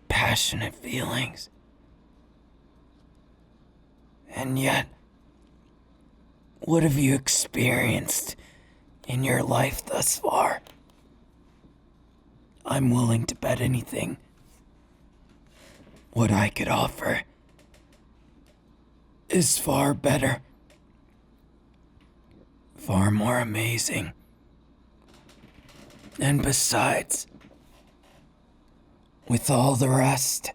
passionate feelings. And yet, what have you experienced in your life thus far? I'm willing to bet anything. What I could offer is far better, far more amazing. And besides, with all the rest,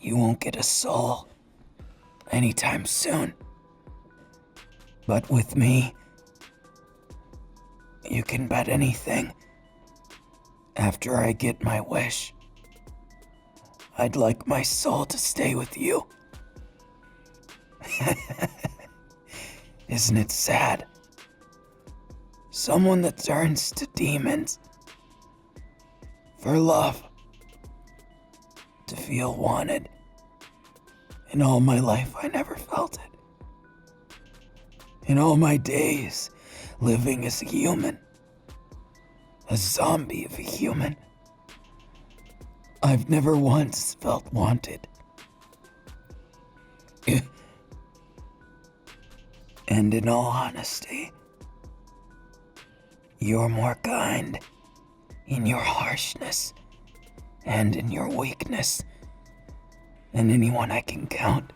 you won't get a soul anytime soon. But with me, you can bet anything. After I get my wish, I'd like my soul to stay with you. Isn't it sad? Someone that turns to demons for love. To feel wanted. In all my life, I never felt it. In all my days, living as a human, a zombie of a human, I've never once felt wanted. And in all honesty, you're more kind in your harshness and in your weakness than anyone I can count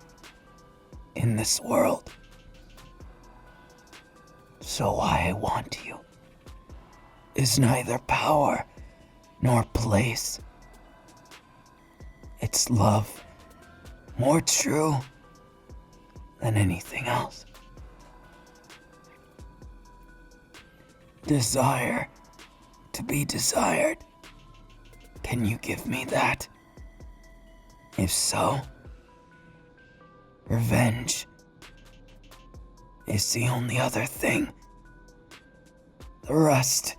in this world. So why I want you is neither power nor place. It's love, more true than anything else. Desire to be desired. Can you give me that? If so, revenge is the only other thing. The rest,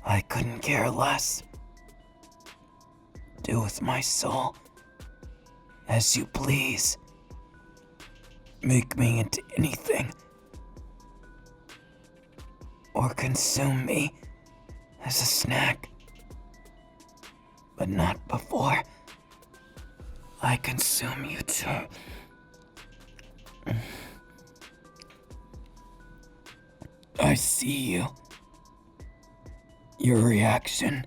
I couldn't care less. Do with my soul as you please. Make me into anything. Or consume me as a snack. But not before I consume you too. I see you. Your reaction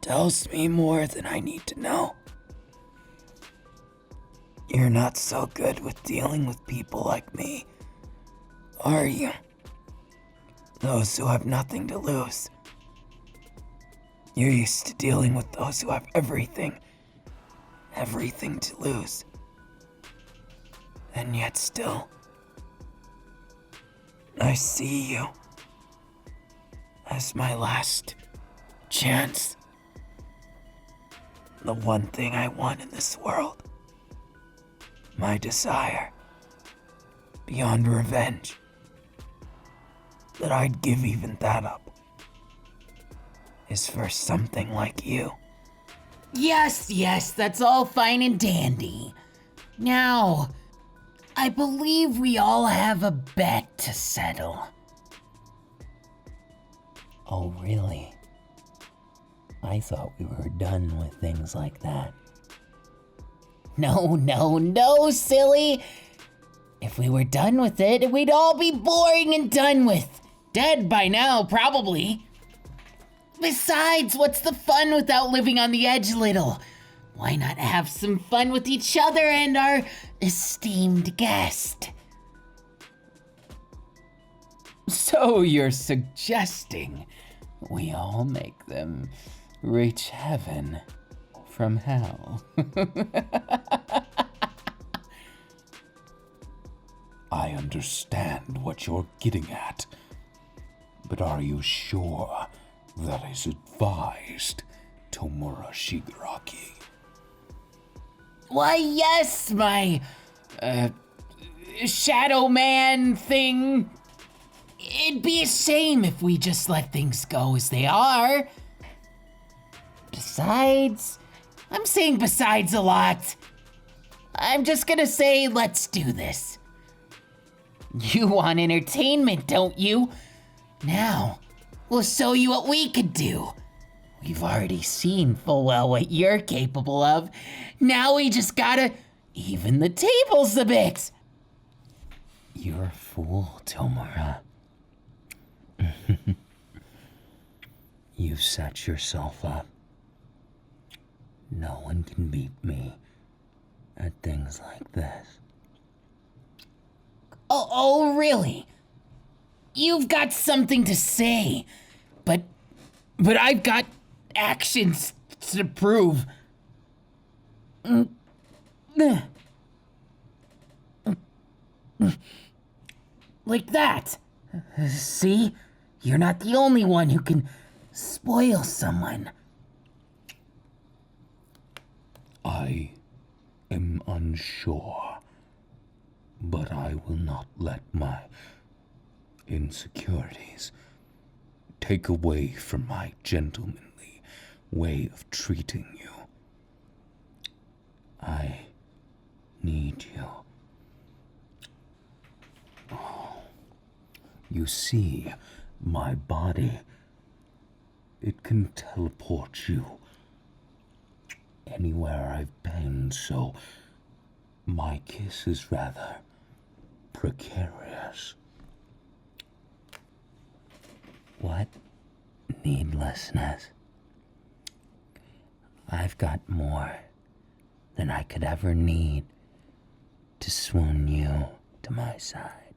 tells me more than I need to know. You're not so good with dealing with people like me, are you? Those who have nothing to lose. You're used to dealing with those who have everything to lose. And yet still, I see you as my last chance. The one thing I want in this world. My desire, beyond revenge, that I'd give even that up, is for something like you. Yes, that's all fine and dandy. Now, I believe we all have a bet to settle. Oh, really? I thought we were done with things like that. No, silly. If we were done with it, we'd all be boring and done with. Dead by now, probably. Besides, what's the fun without living on the edge a little? Why not have some fun with each other and our esteemed guest? So you're suggesting we all make them reach heaven from hell? I understand what you're getting at, but are you sure that is advised, Tomura Shigaraki? Why, yes, my, shadow man thing. It'd be a shame if we just let things go as they are. Besides, I'm saying besides a lot. I'm just gonna say, let's do this. You want entertainment, don't you? Now, we'll show you what we could do. We've already seen full well what you're capable of. Now we just gotta even the tables a bit. You're a fool, Tomura. You've set yourself up. No one can beat me at things like this. Oh, really? You've got something to say, but I've got actions to prove. Like that. See? You're not the only one who can spoil someone. I am unsure, but I will not let my insecurities take away from my gentlemanly way of treating you. I need you. Oh, you see, my body, it can teleport you anywhere I've been, so my kiss is rather precarious. What needlessness. I've got more than I could ever need to swoon you to my side.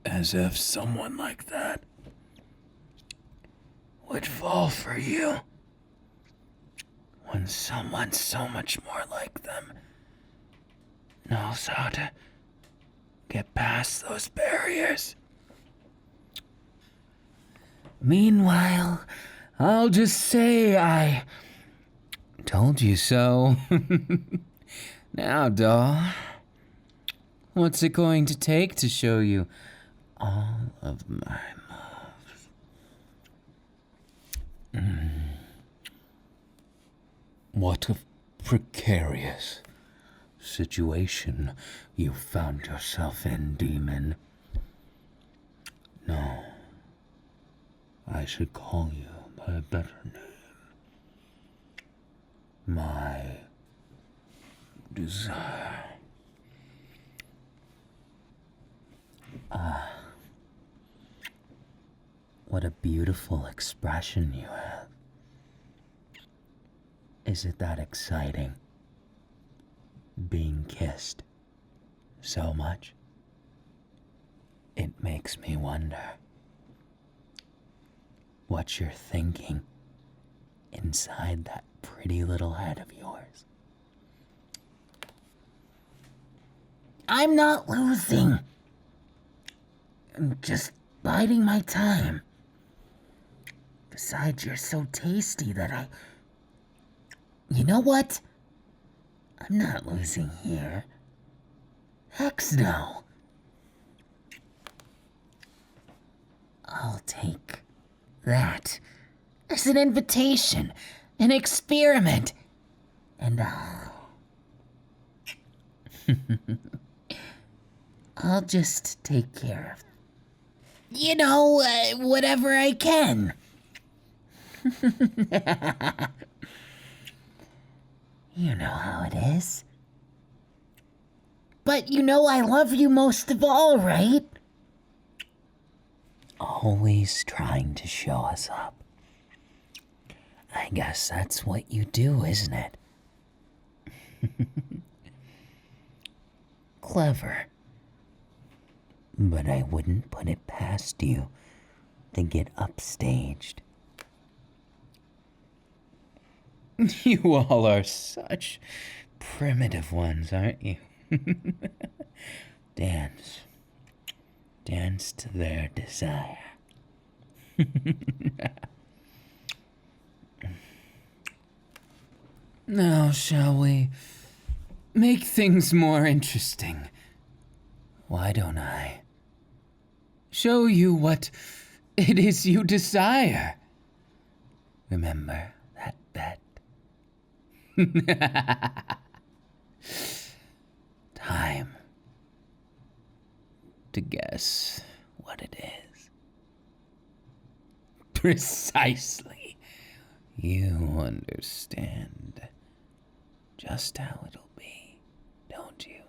As if someone like that would fall for you when someone so much more like them knows how to get past those barriers. Meanwhile, I'll just say I told you so. Now, doll, what's it going to take to show you all of my love? What a precarious situation you found yourself in, demon. No, I should call you by a better name. My desire. What a beautiful expression you have. Is it that exciting? Being kissed so much? It makes me wonder what you're thinking inside that pretty little head of yours. I'm not losing. I'm just biding my time. Besides, you're so tasty that You know what? I'm not losing here. Hex no. I'll take that as an invitation, an experiment, and I'll just take care of, whatever I can. You know how it is. But I love you most of all, right? Always trying to show us up. I guess that's what you do, isn't it? Clever. But I wouldn't put it past you to get upstaged. You all are such primitive ones, aren't you? Dance to their desire. Now, shall we make things more interesting? Why don't I show you what it is you desire? Remember that bet? Time to guess what it is. Precisely. You understand just how it'll be, don't you?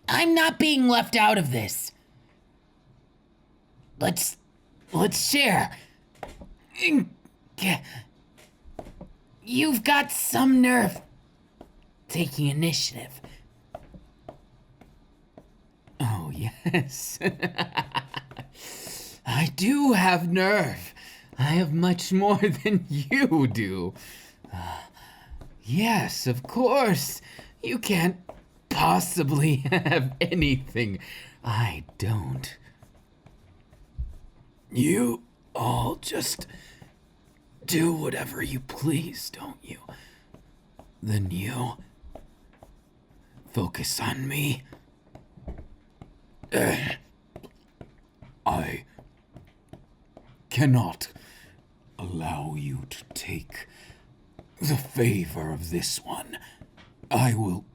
I'm not being left out of this. Let's share. You've got some nerve taking initiative. Oh, yes. I do have nerve. I have much more than you do. Yes, of course. You can't possibly have anything I don't. You all just do whatever you please, don't you? Then you focus on me. I cannot allow you to take the favor of this one. I will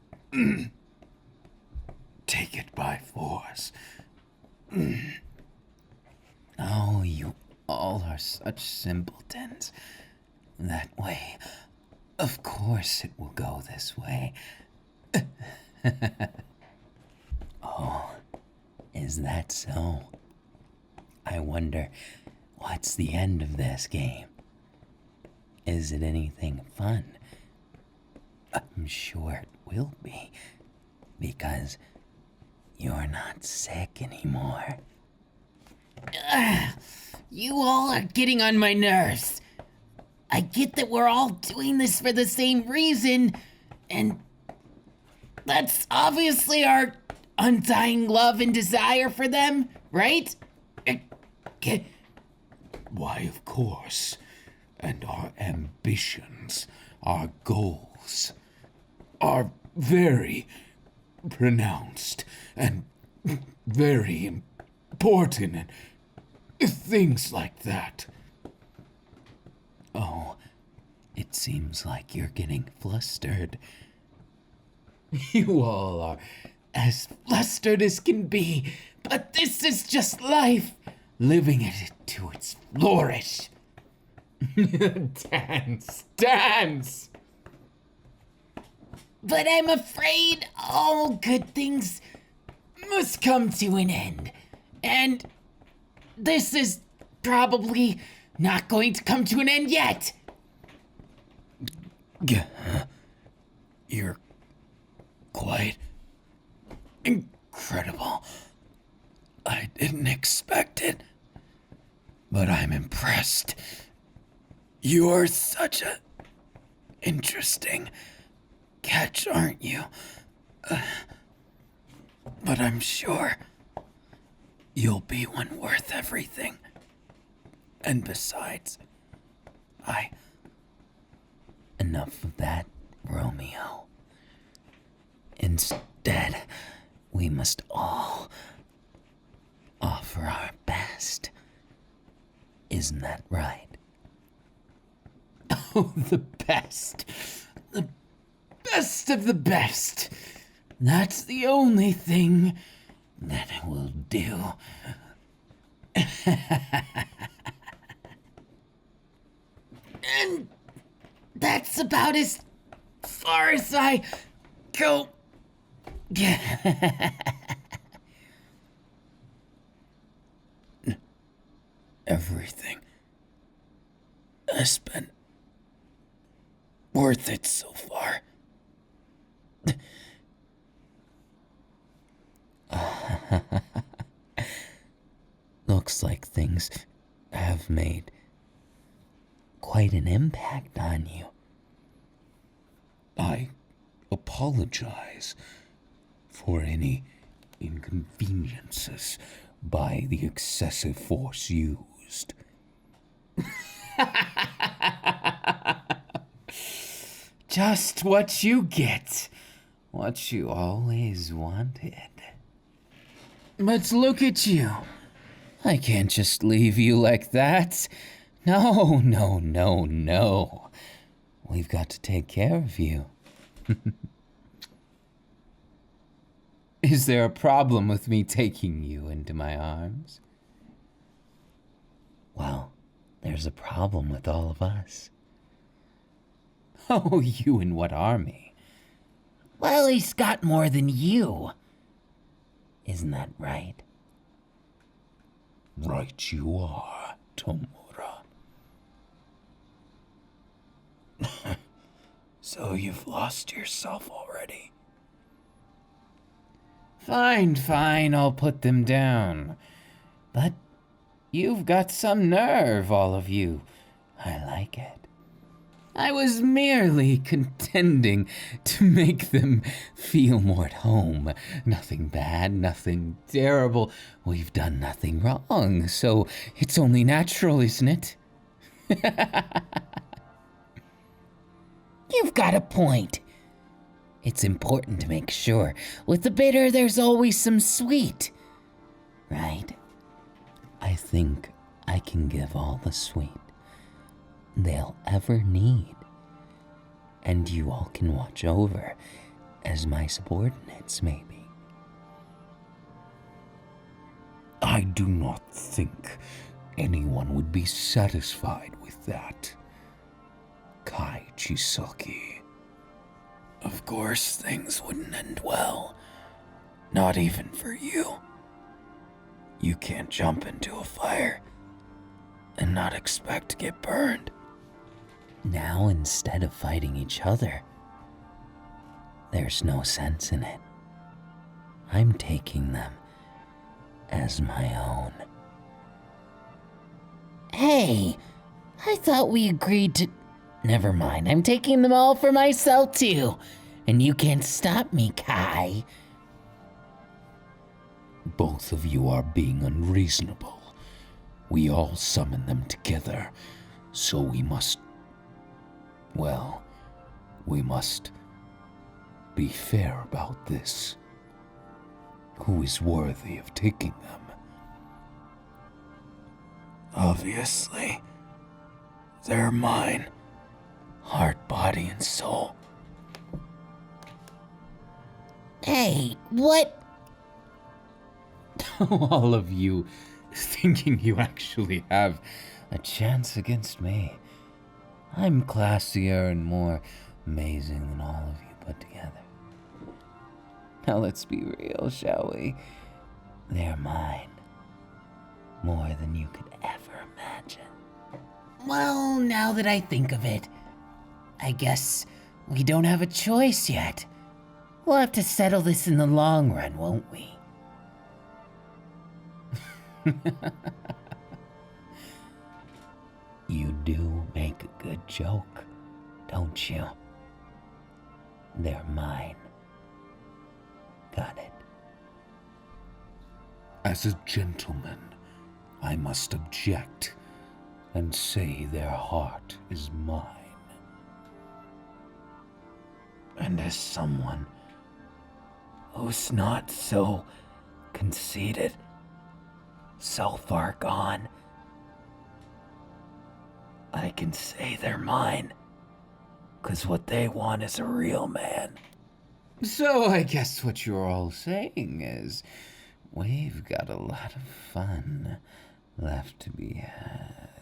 take it by force. Oh, you all are such simpletons. That way, of course it will go this way. Oh, is that so? I wonder, what's the end of this game? Is it anything fun? I'm sure it will be, because you're not sick anymore. You all are getting on my nerves. I get that we're all doing this for the same reason, and that's obviously our undying love and desire for them, right? Why, of course. And our ambitions, our goals, are very pronounced and very important and things like that. Oh, it seems like you're getting flustered. You all are as flustered as can be, but this is just life, living it to its flourish. Dance! But I'm afraid all good things must come to an end. And this is probably not going to come to an end yet. You're quite incredible. I didn't expect it, but I'm impressed. You're such a interesting catch, aren't you? But I'm sure you'll be one worth everything. And besides, Enough of that, Romeo. Instead, we must all offer our best. Isn't that right? Oh, the best. The best of the best. That's the only thing that I will do. And that's about as far as I go. everything has been worth it so far. Looks like things have made quite an impact on you. I apologize for any inconveniences by the excessive force used. Just what you get. What you always wanted. But look at you. I can't just leave you like that. No. We've got to take care of you. Is there a problem with me taking you into my arms? Well, there's a problem with all of us. Oh, you and what army? Well, he's got more than you. Isn't that right? Right you are, Tomura. So you've lost yourself already. Fine, I'll put them down. But you've got some nerve, all of you. I like it. I was merely contending to make them feel more at home. Nothing bad, nothing terrible. We've done nothing wrong, so it's only natural, isn't it? You've got a point. It's important to make sure with the bitter there's always some sweet, right? I think I can give all the sweet they'll ever need. And you all can watch over as my subordinates, maybe. I do not think anyone would be satisfied with that, Kai Chisaki. Of course, things wouldn't end well. Not even for you. You can't jump into a fire and not expect to get burned. Now, instead of fighting each other, there's no sense in it. I'm taking them as my own. Hey, I thought we agreed to... Never mind, I'm taking them all for myself too. And you can't stop me, Kai. Both of you are being unreasonable. We all summon them together, so we must be fair about this. Who is worthy of taking them? Obviously, they're mine. Heart, body, and soul. Hey, what? All of you thinking you actually have a chance against me. I'm classier and more amazing than all of you put together. Now let's be real, shall we? They're mine. More than you could ever imagine. Well, now that I think of it, I guess we don't have a choice yet. We'll have to settle this in the long run, won't we? You do make a good joke, don't you? They're mine. Got it. As a gentleman, I must object and say their heart is mine. And as someone who's not so conceited, so far gone, I can say they're mine, 'cause what they want is a real man. So I guess what you're all saying is we've got a lot of fun left to be had.